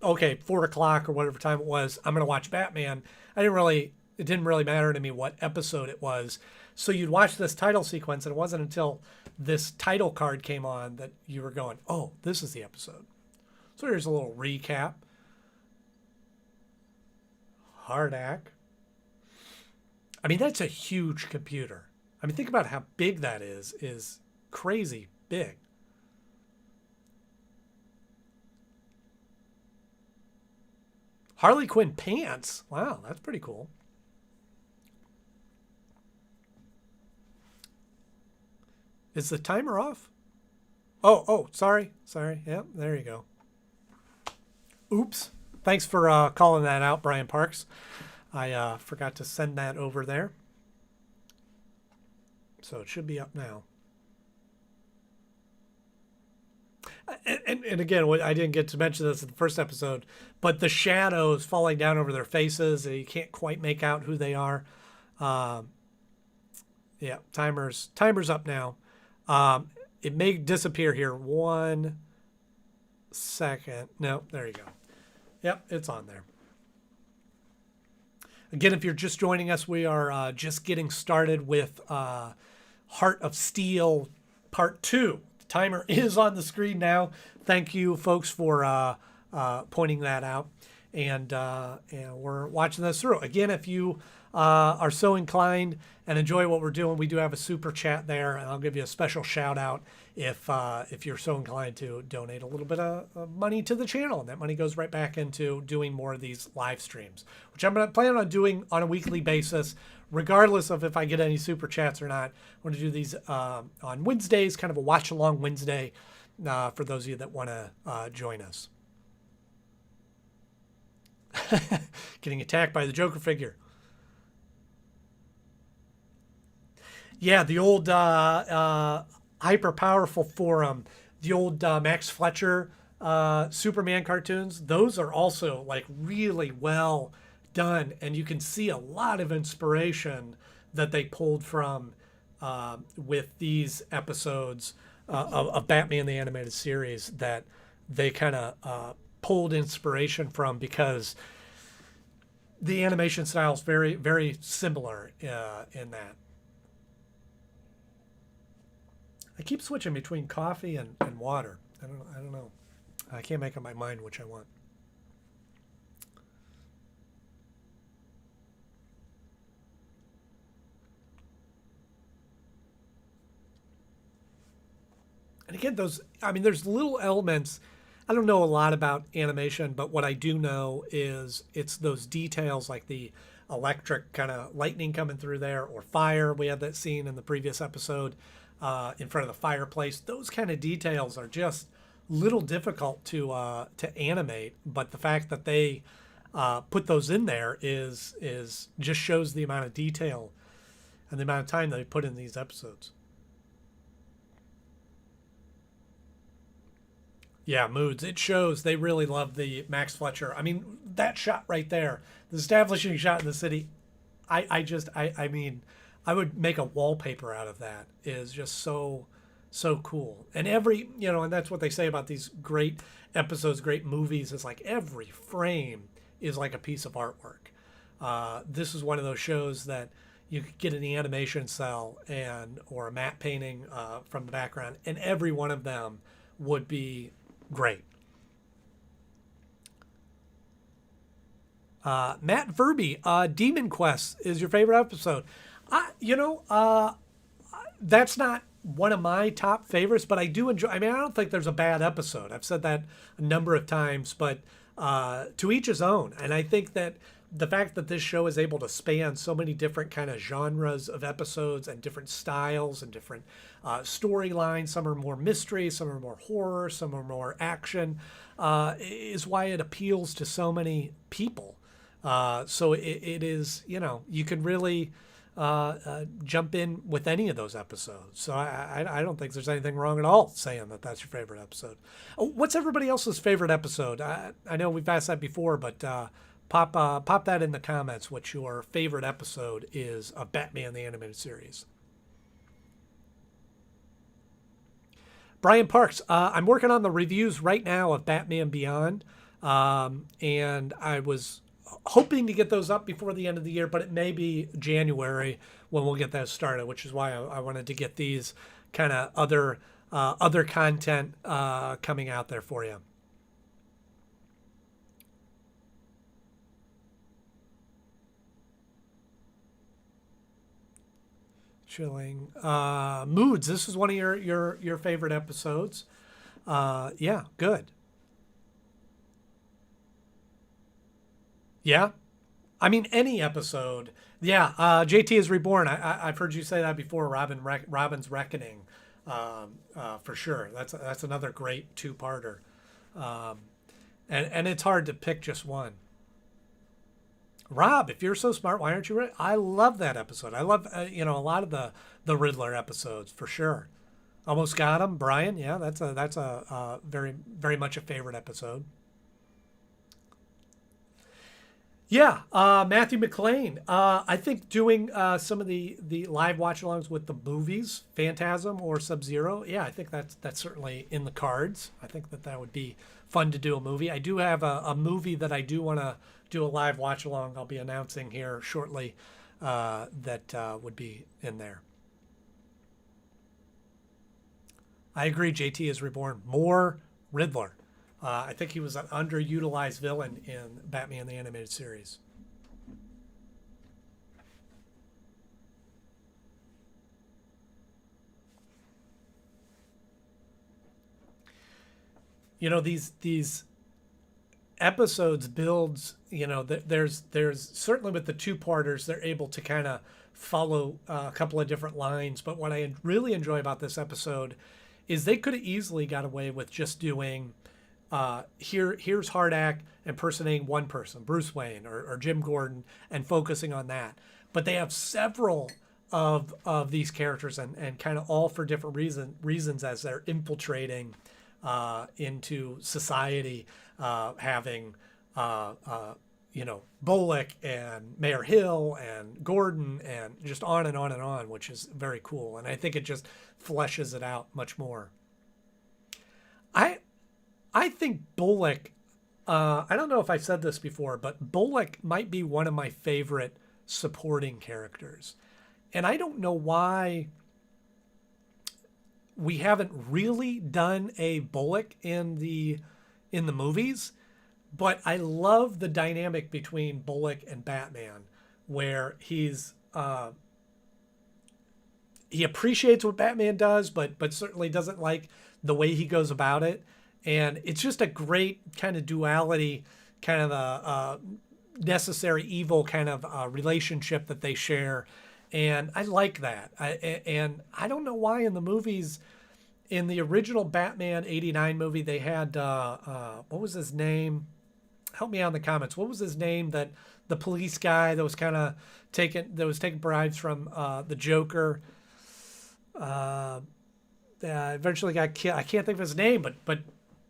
okay, 4 o'clock or whatever time it was, I'm going to watch Batman, it didn't really matter to me what episode it was. So you'd watch this title sequence, and it wasn't until this title card came on that you were going, oh, this is the episode. So here's a little recap. Hardak. I mean, that's a huge computer. I mean, think about how big that is crazy big. Harley Quinn pants. Wow, that's pretty cool. Is the timer off? Oh, sorry. Yep, there you go. Oops. Thanks for calling that out, Brian Parks. I forgot to send that over there. So it should be up now. And again, I didn't get to mention this in the first episode, but the shadows falling down over their faces, you can't quite make out who they are. Yeah, timer's up now. It may disappear here. 1 second. No, there you go. Yep, it's on there. Again, if you're just joining us, we are just getting started with Heart of Steel Part 2. The timer is on the screen now. Thank you, folks, for pointing that out. And we're watching this through. Again, if you are so inclined and enjoy what we're doing, we do have a super chat there, and I'll give you a special shout out if you're so inclined to donate a little bit of money to the channel, and that money goes right back into doing more of these live streams, which I'm planning on doing on a weekly basis, regardless of if I get any super chats or not. I'm going to do these on Wednesdays, kind of a watch along Wednesday for those of you that want to join us. Getting attacked by the Joker figure. Yeah, the old hyper powerful forum, the old Max Fletcher Superman cartoons, those are also like really well done, and you can see a lot of inspiration that they pulled from with these episodes of Batman the Animated Series that they kind of pulled inspiration from, because the animation style is very, very similar in that. I keep switching between coffee and water. I don't know. I can't make up my mind which I want. And again, there's little elements. I don't know a lot about animation, but what I do know is it's those details like the electric kind of lightning coming through there, or fire. We had that scene in the previous episode in front of the fireplace. Those kind of details are just little difficult to animate, but the fact that they put those in there is just shows the amount of detail and the amount of time they put in these episodes. Yeah, moods. It shows they really love the Max Fletcher. I mean, that shot right there, the establishing shot in the city. I mean, I would make a wallpaper out of that. Is just so cool. And every, and that's what they say about these great episodes, great movies. Is like every frame is like a piece of artwork. This is one of those shows that you could get in the animation cell and or a matte painting from the background, and every one of them would be great. Matt Verby, Demon Quest is your favorite episode. That's not one of my top favorites, but I do enjoy. I mean, I don't think there's a bad episode. I've said that a number of times, but to each his own. And I think that the fact that this show is able to span so many different kind of genres of episodes and different styles and different storylines, some are more mystery, some are more horror, some are more action, is why it appeals to so many people. So it is, you can really jump in with any of those episodes. So I don't think there's anything wrong at all saying that that's your favorite episode. What's everybody else's favorite episode? I know we've asked that before, but pop that in the comments what your favorite episode is of Batman the Animated Series. Brian Parks, I'm working on the reviews right now of Batman Beyond, and I was hoping to get those up before the end of the year, but it may be January when we'll get that started, which is why I wanted to get these kind of other content coming out there for you. Chilling. Moods. This is one of your favorite episodes. Yeah, good. Yeah. I mean, any episode. Yeah. JT is Reborn. I've heard you say that before. Robin's Reckoning. For sure. That's another great two-parter. Um, and it's hard to pick just one. Rob, if you're so smart, why aren't you ready? I love that episode. I love, a lot of the Riddler episodes for sure. Almost Got Him, Brian. Yeah, that's a very, very much a favorite episode. Yeah, Matthew McLean. I think doing some of the live watch-alongs with the movies, Phantasm or Sub-Zero. Yeah, I think that's certainly in the cards. I think that would be fun to do a movie. I do have a movie that I do want to do a live watch-along. I'll be announcing here shortly that would be in there. I agree. JT is Reborn. More Riddler. I think he was an underutilized villain in Batman the Animated Series. These episodes builds. There's certainly with the two-parters they're able to kind of follow a couple of different lines. But what I really enjoy about this episode is they could have easily got away with just doing. Here's Hardak impersonating one person, Bruce Wayne or Jim Gordon, and focusing on that. But they have several of these characters and kind of all for different reasons as they're infiltrating into society, having Bullock and Mayor Hill and Gordon and just on and on and on, which is very cool. And I think it just fleshes it out much more. I think Bullock, I don't know if I've said this before, but Bullock might be one of my favorite supporting characters. And I don't know why we haven't really done a Bullock in the movies, but I love the dynamic between Bullock and Batman, where he appreciates what Batman does, but certainly doesn't like the way he goes about it. And it's just a great kind of duality, kind of a necessary evil kind of relationship that they share. And I like that. And I don't know why in the movies, in the original Batman '89 movie, they had, what was his name? Help me out in the comments. What was his name? That the police guy that was taking bribes from the Joker. Eventually got killed. I can't think of his name, but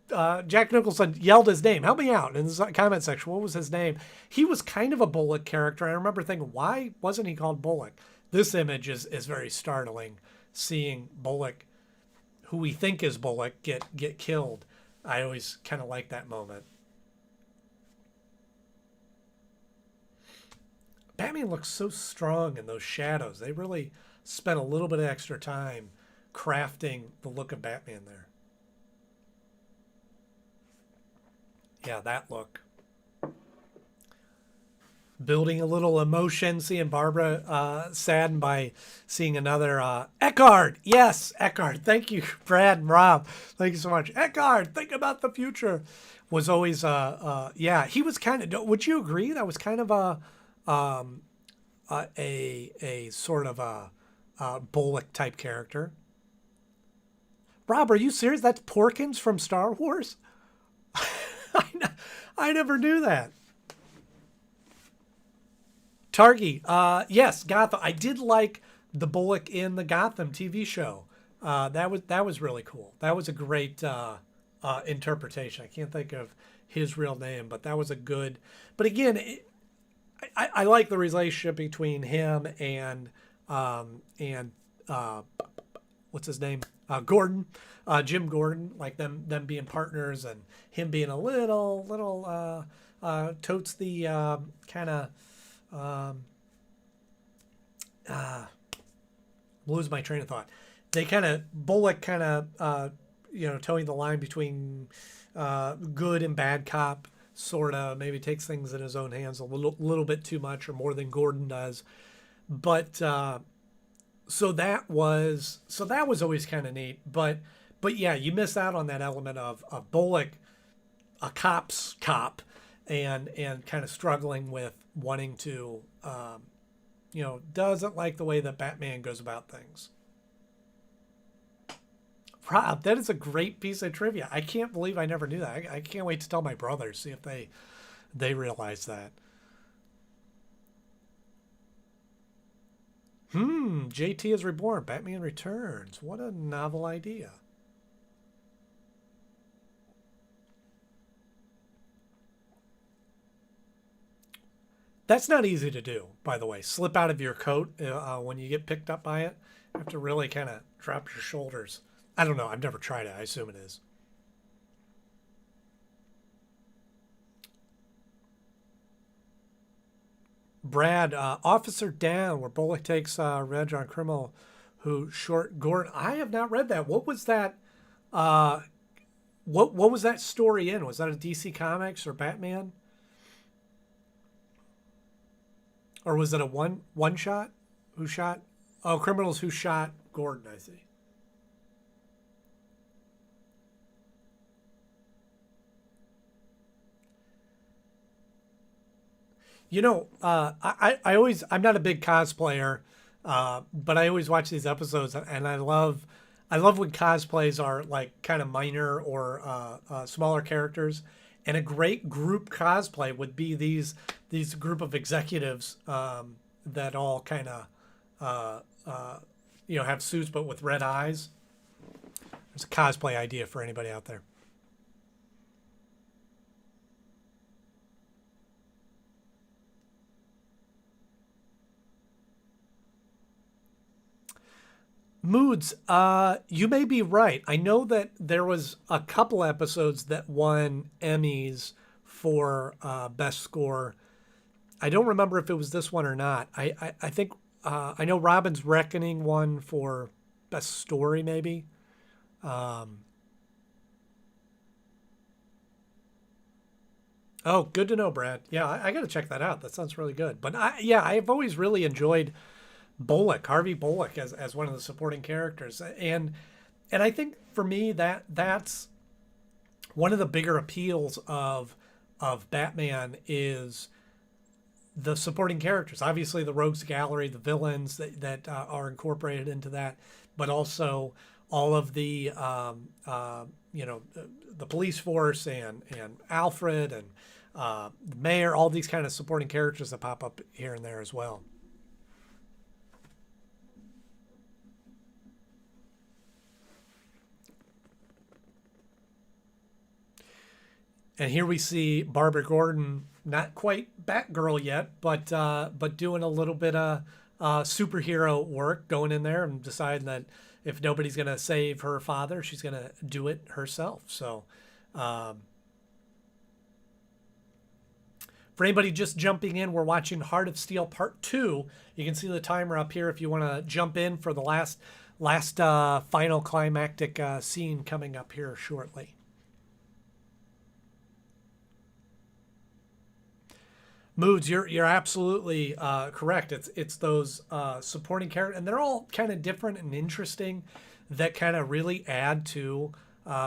Jack Nicholson yelled his name. Help me out in the comment section. What was his name? He was kind of a Bullock character. I remember thinking, why wasn't he called Bullock? This image is very startling. Seeing Bullock, who we think is Bullock, get killed. I always kind of like that moment. Batman looks so strong in those shadows. They really spent a little bit of extra time crafting the look of Batman there. Yeah, that look. Building a little emotion, seeing Barbara saddened by seeing another Eckhart. Yes, Eckhart. Thank you, Brad and Rob. Thank you so much. Eckhart, think about the future. Was always yeah, he was kind of. Would you agree that was kind of a sort of a Bullock type character? Rob, are you serious? That's Porkins from Star Wars? I never knew that. Targi, yes, Gotham. I did like the Bullock in the Gotham TV show. That was really cool. That was a great interpretation. I can't think of his real name, but that was a good. But again, I like the relationship between him and what's his name? Gordon, Jim Gordon, like them being partners and him being a little totes the kind of lose my train of thought. They kind of Bullock kind of towing the line between good and bad cop, sort of maybe takes things in his own hands a little bit too much or more than Gordon does, but so that was always kind of neat. But yeah, you miss out on that element of Bullock, a cop's cop, and kind of struggling with wanting to doesn't like the way that Batman goes about things. Rob, that is a great piece of trivia. I can't believe I never knew that. I can't wait to tell my brothers, see if they realize that. JT is reborn. Batman returns. What a novel idea. That's not easy to do, by the way. Slip out of your coat when you get picked up by it. You have to really kind of drop your shoulders. I don't know. I've never tried it. I assume it is. Brad, Officer Down, where Bullock takes Reg on criminal who short Gordon. I have not read that. What was that? What was that story in? Was that a DC Comics or Batman? Or was it a one shot? Who shot? Oh, criminals who shot Gordon, I see. I'm not a big cosplayer, but I always watch these episodes, and I love when cosplays are like kind of minor or smaller characters, and a great group cosplay would be these group of executives that all kind of have suits but with red eyes. There's a cosplay idea for anybody out there. Moods, you may be right. I know that there was a couple episodes that won Emmys for best score. I don't remember if it was this one or not. I think I know Robin's Reckoning won for best story, maybe. Oh, good to know, Brad. Yeah, I got to check that out. That sounds really good. But I've always really enjoyed Bullock, Harvey Bullock, as one of the supporting characters, and I think for me that's one of the bigger appeals of Batman is the supporting characters. Obviously, the rogues gallery, the villains that are incorporated into that, but also all of the the police force and Alfred and the mayor, all these kind of supporting characters that pop up here and there as well. And here we see Barbara Gordon, not quite Batgirl yet, but doing a little bit of superhero work, going in there and deciding that if nobody's gonna save her father, she's gonna do it herself. So, um, for anybody just jumping in, we're watching Heart of Steel Part 2. You can see the timer up here if you want to jump in for the last final climactic scene coming up here shortly. Moods, you're absolutely correct. It's those supporting characters, and they're all kind of different and interesting, that kind of really add to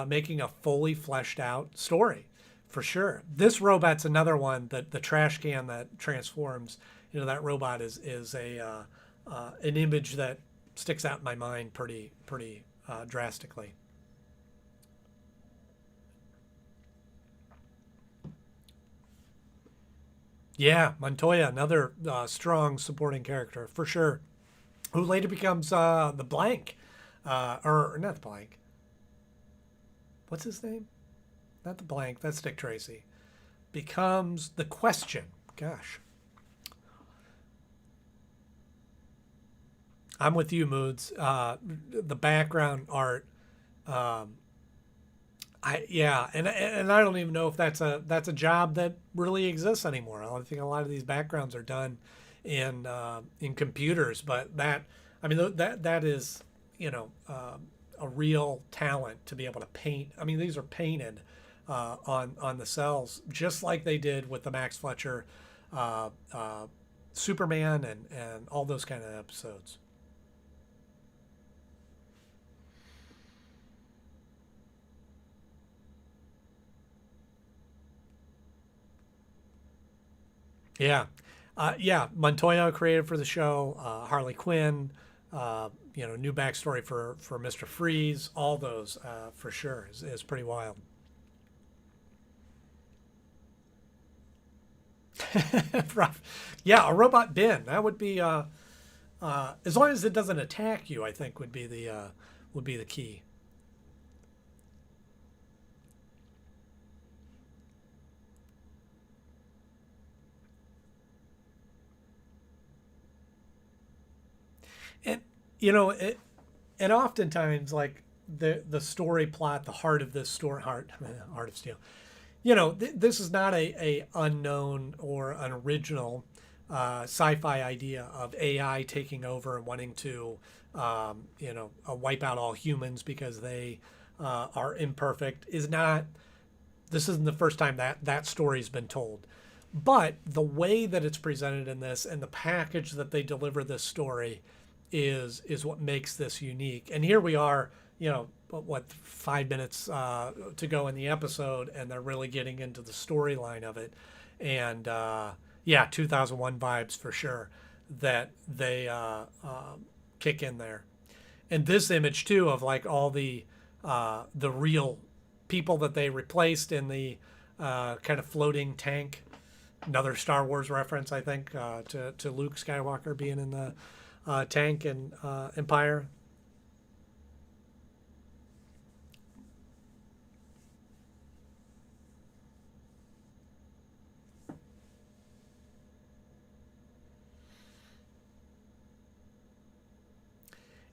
making a fully fleshed out story, for sure. This robot's another one that the trash can that transforms into that robot is a an image that sticks out in my mind pretty drastically. Yeah, Montoya, another strong supporting character for sure, who later becomes the Blank, or not the Blank. What's his name? Not the Blank. That's Dick Tracy. Becomes the Question. Gosh, I'm with you, Moods. The background art. Um, and I don't even know if that's a job that really exists anymore. I think a lot of these backgrounds are done in computers, but that, I mean, that is, a real talent to be able to paint. I mean, these are painted on the cells, just like they did with the Max Fletcher uh, uh, Superman and all those kind of episodes. Yeah. Yeah, Montoya created for the show, Harley Quinn, new backstory for Mr. Freeze, all those for sure is pretty wild. Rough. Yeah, a robot bin. That would be as long as it doesn't attack you, I think would be the key. And you know, it, and oftentimes like the story plot, the heart of this story, heart of steel, this is not a unknown or an original sci-fi idea of AI taking over and wanting to wipe out all humans because they are imperfect. Is not This isn't the first time that story's been told, but the way that it's presented in this and the package that they deliver this story is what makes this unique. And here we are, what 5 minutes to go in the episode, and they're really getting into the storyline of it. And yeah, 2001 vibes for sure that they kick in there. And this image too of like all the real people that they replaced in the kind of floating tank. Another Star Wars reference, I think, to Luke Skywalker being in the tank in Empire.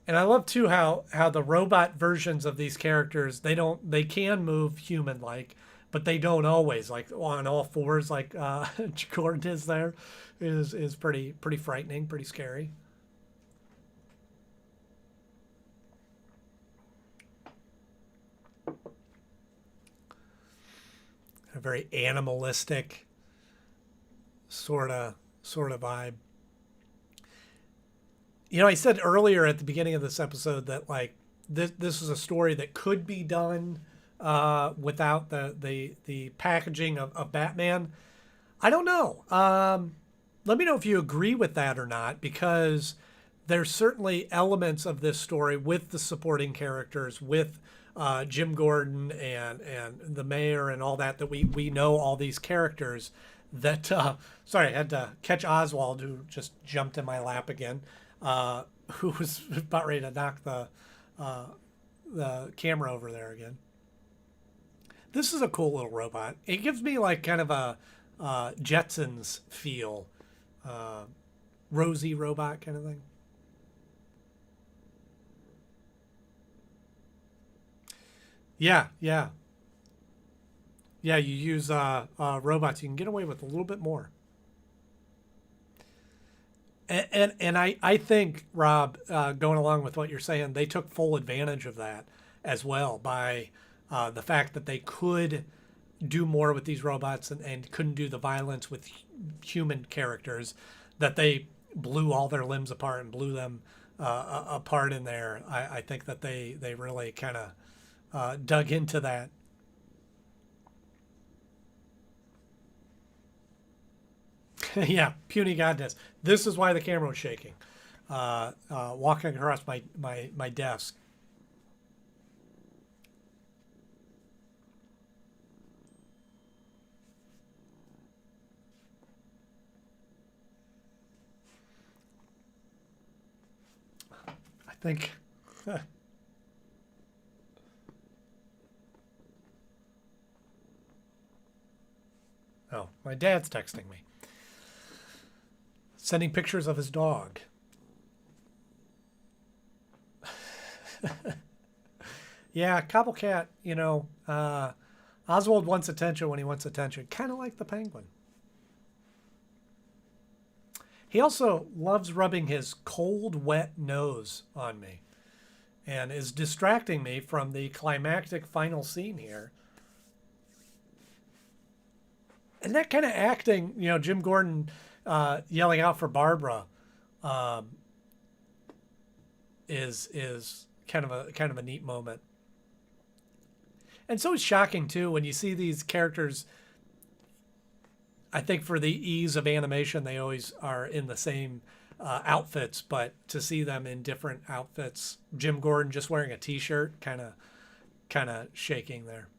And I love too how the robot versions of these characters, they can move human like, but they don't always, like on all fours like Gordon is there, is pretty frightening, pretty scary. A very animalistic sort of vibe. I said earlier at the beginning of this episode that like this is a story that could be done without the packaging of Batman. I don't know. Let me know if you agree with that or not, because there's certainly elements of this story with the supporting characters, with Jim Gordon and the mayor and all that we know all these characters that sorry, I had to catch Oswald, who just jumped in my lap again, who was about ready to knock uh, the camera over there again. This is a cool little robot. It gives me like kind of a Jetsons feel, Rosie robot kind of thing. Yeah, yeah, yeah. You use robots, you can get away with a little bit more. And I think, Rob, going along with what you're saying, they took full advantage of that as well by the fact that they could do more with these robots and couldn't do the violence with human characters, that they blew all their limbs apart and blew them apart in there. I think that they really kind of dug into that. Yeah, puny godness. This is why the camera was shaking. Walking across my desk. I think. Oh, my dad's texting me, sending pictures of his dog. Yeah, Cobble Cat, Oswald wants attention when he wants attention, kind of like the penguin. He also loves rubbing his cold, wet nose on me and is distracting me from the climactic final scene here. And that kind of acting, Jim Gordon yelling out for Barbara, um, is kind of a neat moment. And so it's shocking too when you see these characters. I think for the ease of animation, they always are in the same outfits, but to see them in different outfits, Jim Gordon just wearing a T-shirt, kind of shaking there.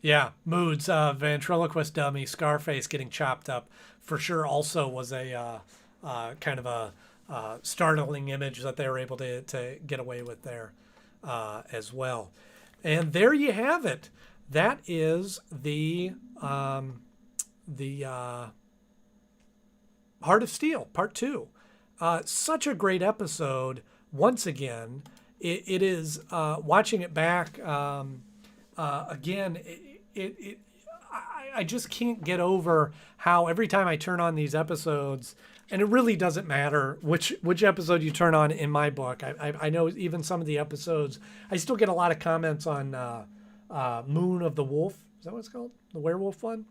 Yeah, moods. Ventriloquist dummy, Scarface getting chopped up for sure. Also was a kind of a startling image that they were able to get away with there as well. And there you have it. That is the Heart of Steel Part Two. Such a great episode. Once again, it is watching it back again. I just can't get over how every time I turn on these episodes, and it really doesn't matter which episode you turn on in my book. I know even some of the episodes, I still get a lot of comments on Moon of the Wolf. Is that what it's called? The werewolf one?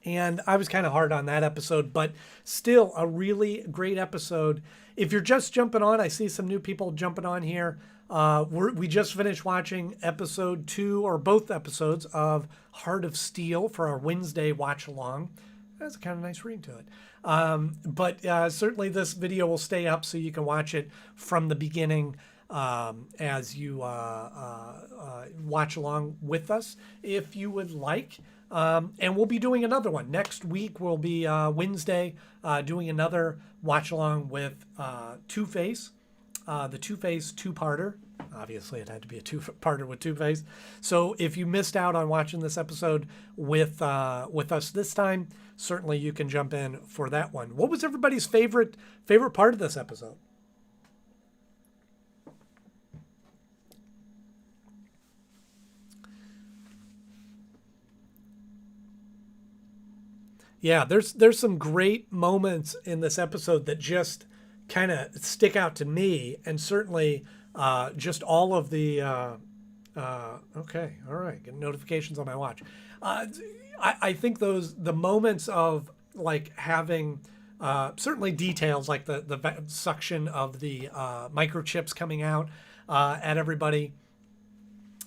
And I was kind of hard on that episode, but still a really great episode. If you're just jumping on, I see some new people jumping on here. We just finished watching episode 2, or both episodes of Heart of Steel for our Wednesday watch along. That's a kind of nice ring to it. But certainly this video will stay up so you can watch it from the beginning as you watch along with us if you would like. And we'll be doing another one. Next week will be Wednesday, doing another watch along with Two-Face, the Two-Face two-parter. Obviously, it had to be a two-parter with Two-Face. So if you missed out on watching this episode with us this time, certainly you can jump in for that one. What was everybody's favorite part of this episode? Yeah, there's some great moments in this episode that just kind of stick out to me, and certainly just all of the. Okay, all right, getting notifications on my watch. I think the moments of like having certainly details like the suction of the microchips coming out at everybody,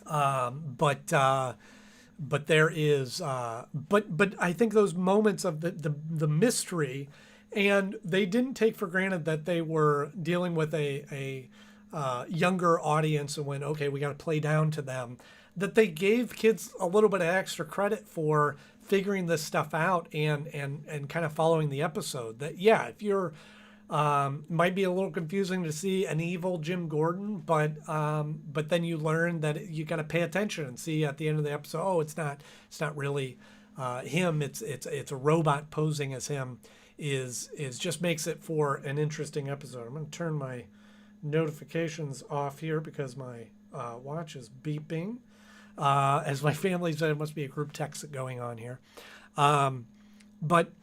but there is but I think those moments of the mystery, and they didn't take for granted that they were dealing with a younger audience, and when okay, we got to play down to them. that they gave kids a little bit of extra credit for figuring this stuff out and kind of following the episode. That, yeah, if you're might be a little confusing to see an evil Jim Gordon, but then you learn that you got to pay attention and see at the end of the episode, oh, it's not really him. It's a robot posing as him. Is just makes it for an interesting episode. I'm going to turn my notifications off here because my watch is beeping. As my family said, it must be a group text going on here. But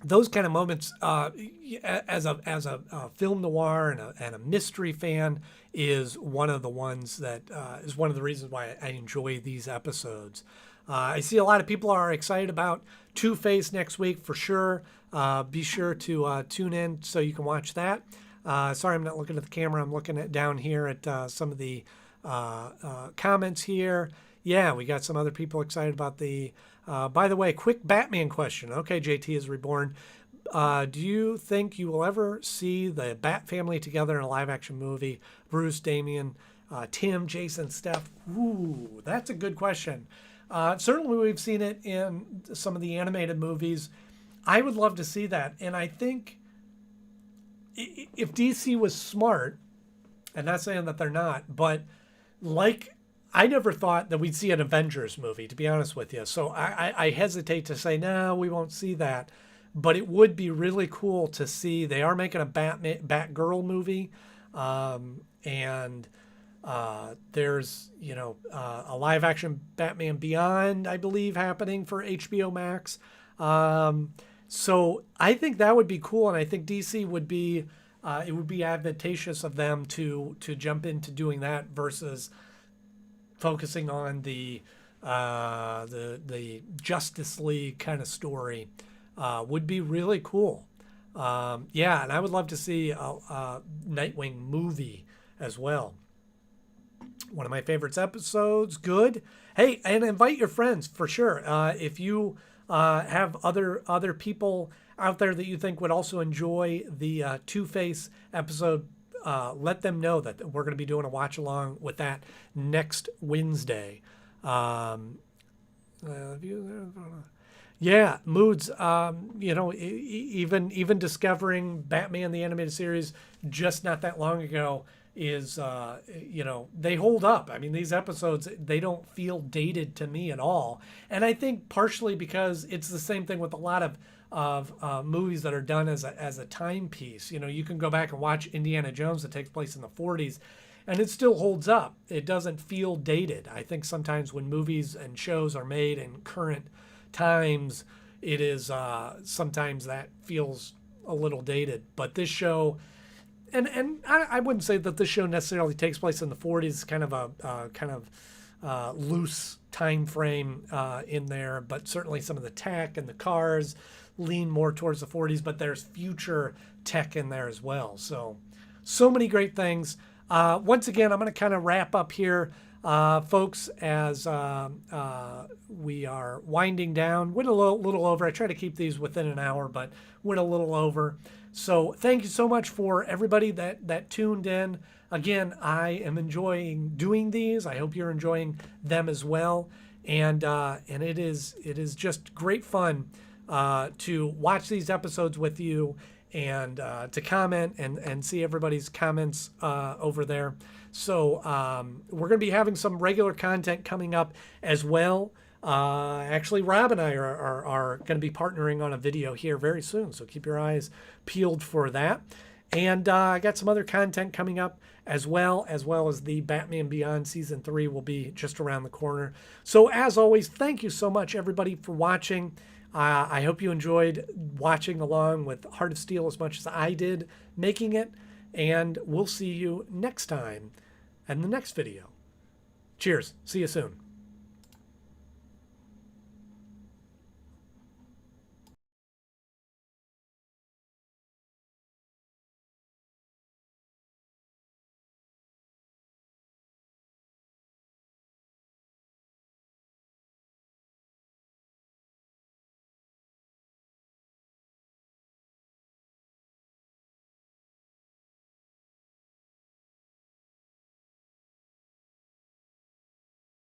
those kind of moments, as a film noir and a mystery fan, is one of the ones that is one of the reasons why I enjoy these episodes. I see a lot of people are excited about Two-Face next week for sure. Be sure to tune in so you can watch that. Sorry, I'm not looking at the camera. I'm looking at down here at some of the comments here. Yeah, we got some other people excited about the. By the way, quick Batman question. Okay, JT is reborn. Do you think you will ever see the Bat family together in a live-action movie? Bruce, Damian, Tim, Jason, Steph. Ooh, that's a good question. Certainly, we've seen it in some of the animated movies. I would love to see that, and I think if DC was smart, and not saying that they're not, but like, I never thought that we'd see an Avengers movie, to be honest with you. So I hesitate to say, no, we won't see that. But it would be really cool to see. They are making a Batgirl movie. And there's, a live action Batman Beyond, I believe, happening for HBO Max. So I think that would be cool. And I think DC would be, it would be advantageous of them to jump into doing that versus focusing on the Justice League kind of story. Would be really cool. Yeah, and I would love to see a Nightwing movie as well. One of my favorite episodes. Good. Hey, and invite your friends for sure. If you have other people out there that you think would also enjoy the Two-Face episode, let them know that we're going to be doing a watch along with that next Wednesday. Yeah, moods. Even discovering Batman the animated series just not that long ago is they hold up. I mean, these episodes, they don't feel dated to me at all, and I think partially because it's the same thing with a lot of movies that are done as a timepiece. You can go back and watch Indiana Jones that takes place in the 40s, and it still holds up. It doesn't feel dated. I think sometimes when movies and shows are made in current times, it is sometimes that feels a little dated. But this show, and I wouldn't say that this show necessarily takes place in the 40s. It's kind of a loose time frame in there, but certainly some of the tech and the cars lean more towards the 40s, but there's future tech in there as well. So many great things. Once again, I'm going to kind of wrap up here, folks, as we are winding down. Went a little over. I try to keep these within an hour, but went a little over. So thank you so much for everybody that tuned in. Again, I am enjoying doing these. I hope you're enjoying them as well. And it is just great fun to watch these episodes with you and to comment and see everybody's comments over there. So we're going to be having some regular content coming up as well. Actually, Rob and I are going to be partnering on a video here very soon. So keep your eyes peeled for that. And I got some other content coming up as well as the Batman Beyond Season 3 will be just around the corner. So as always, thank you so much, everybody, for watching. I hope you enjoyed watching along with Heart of Steel as much as I did making it. And we'll see you next time in the next video. Cheers. See you soon.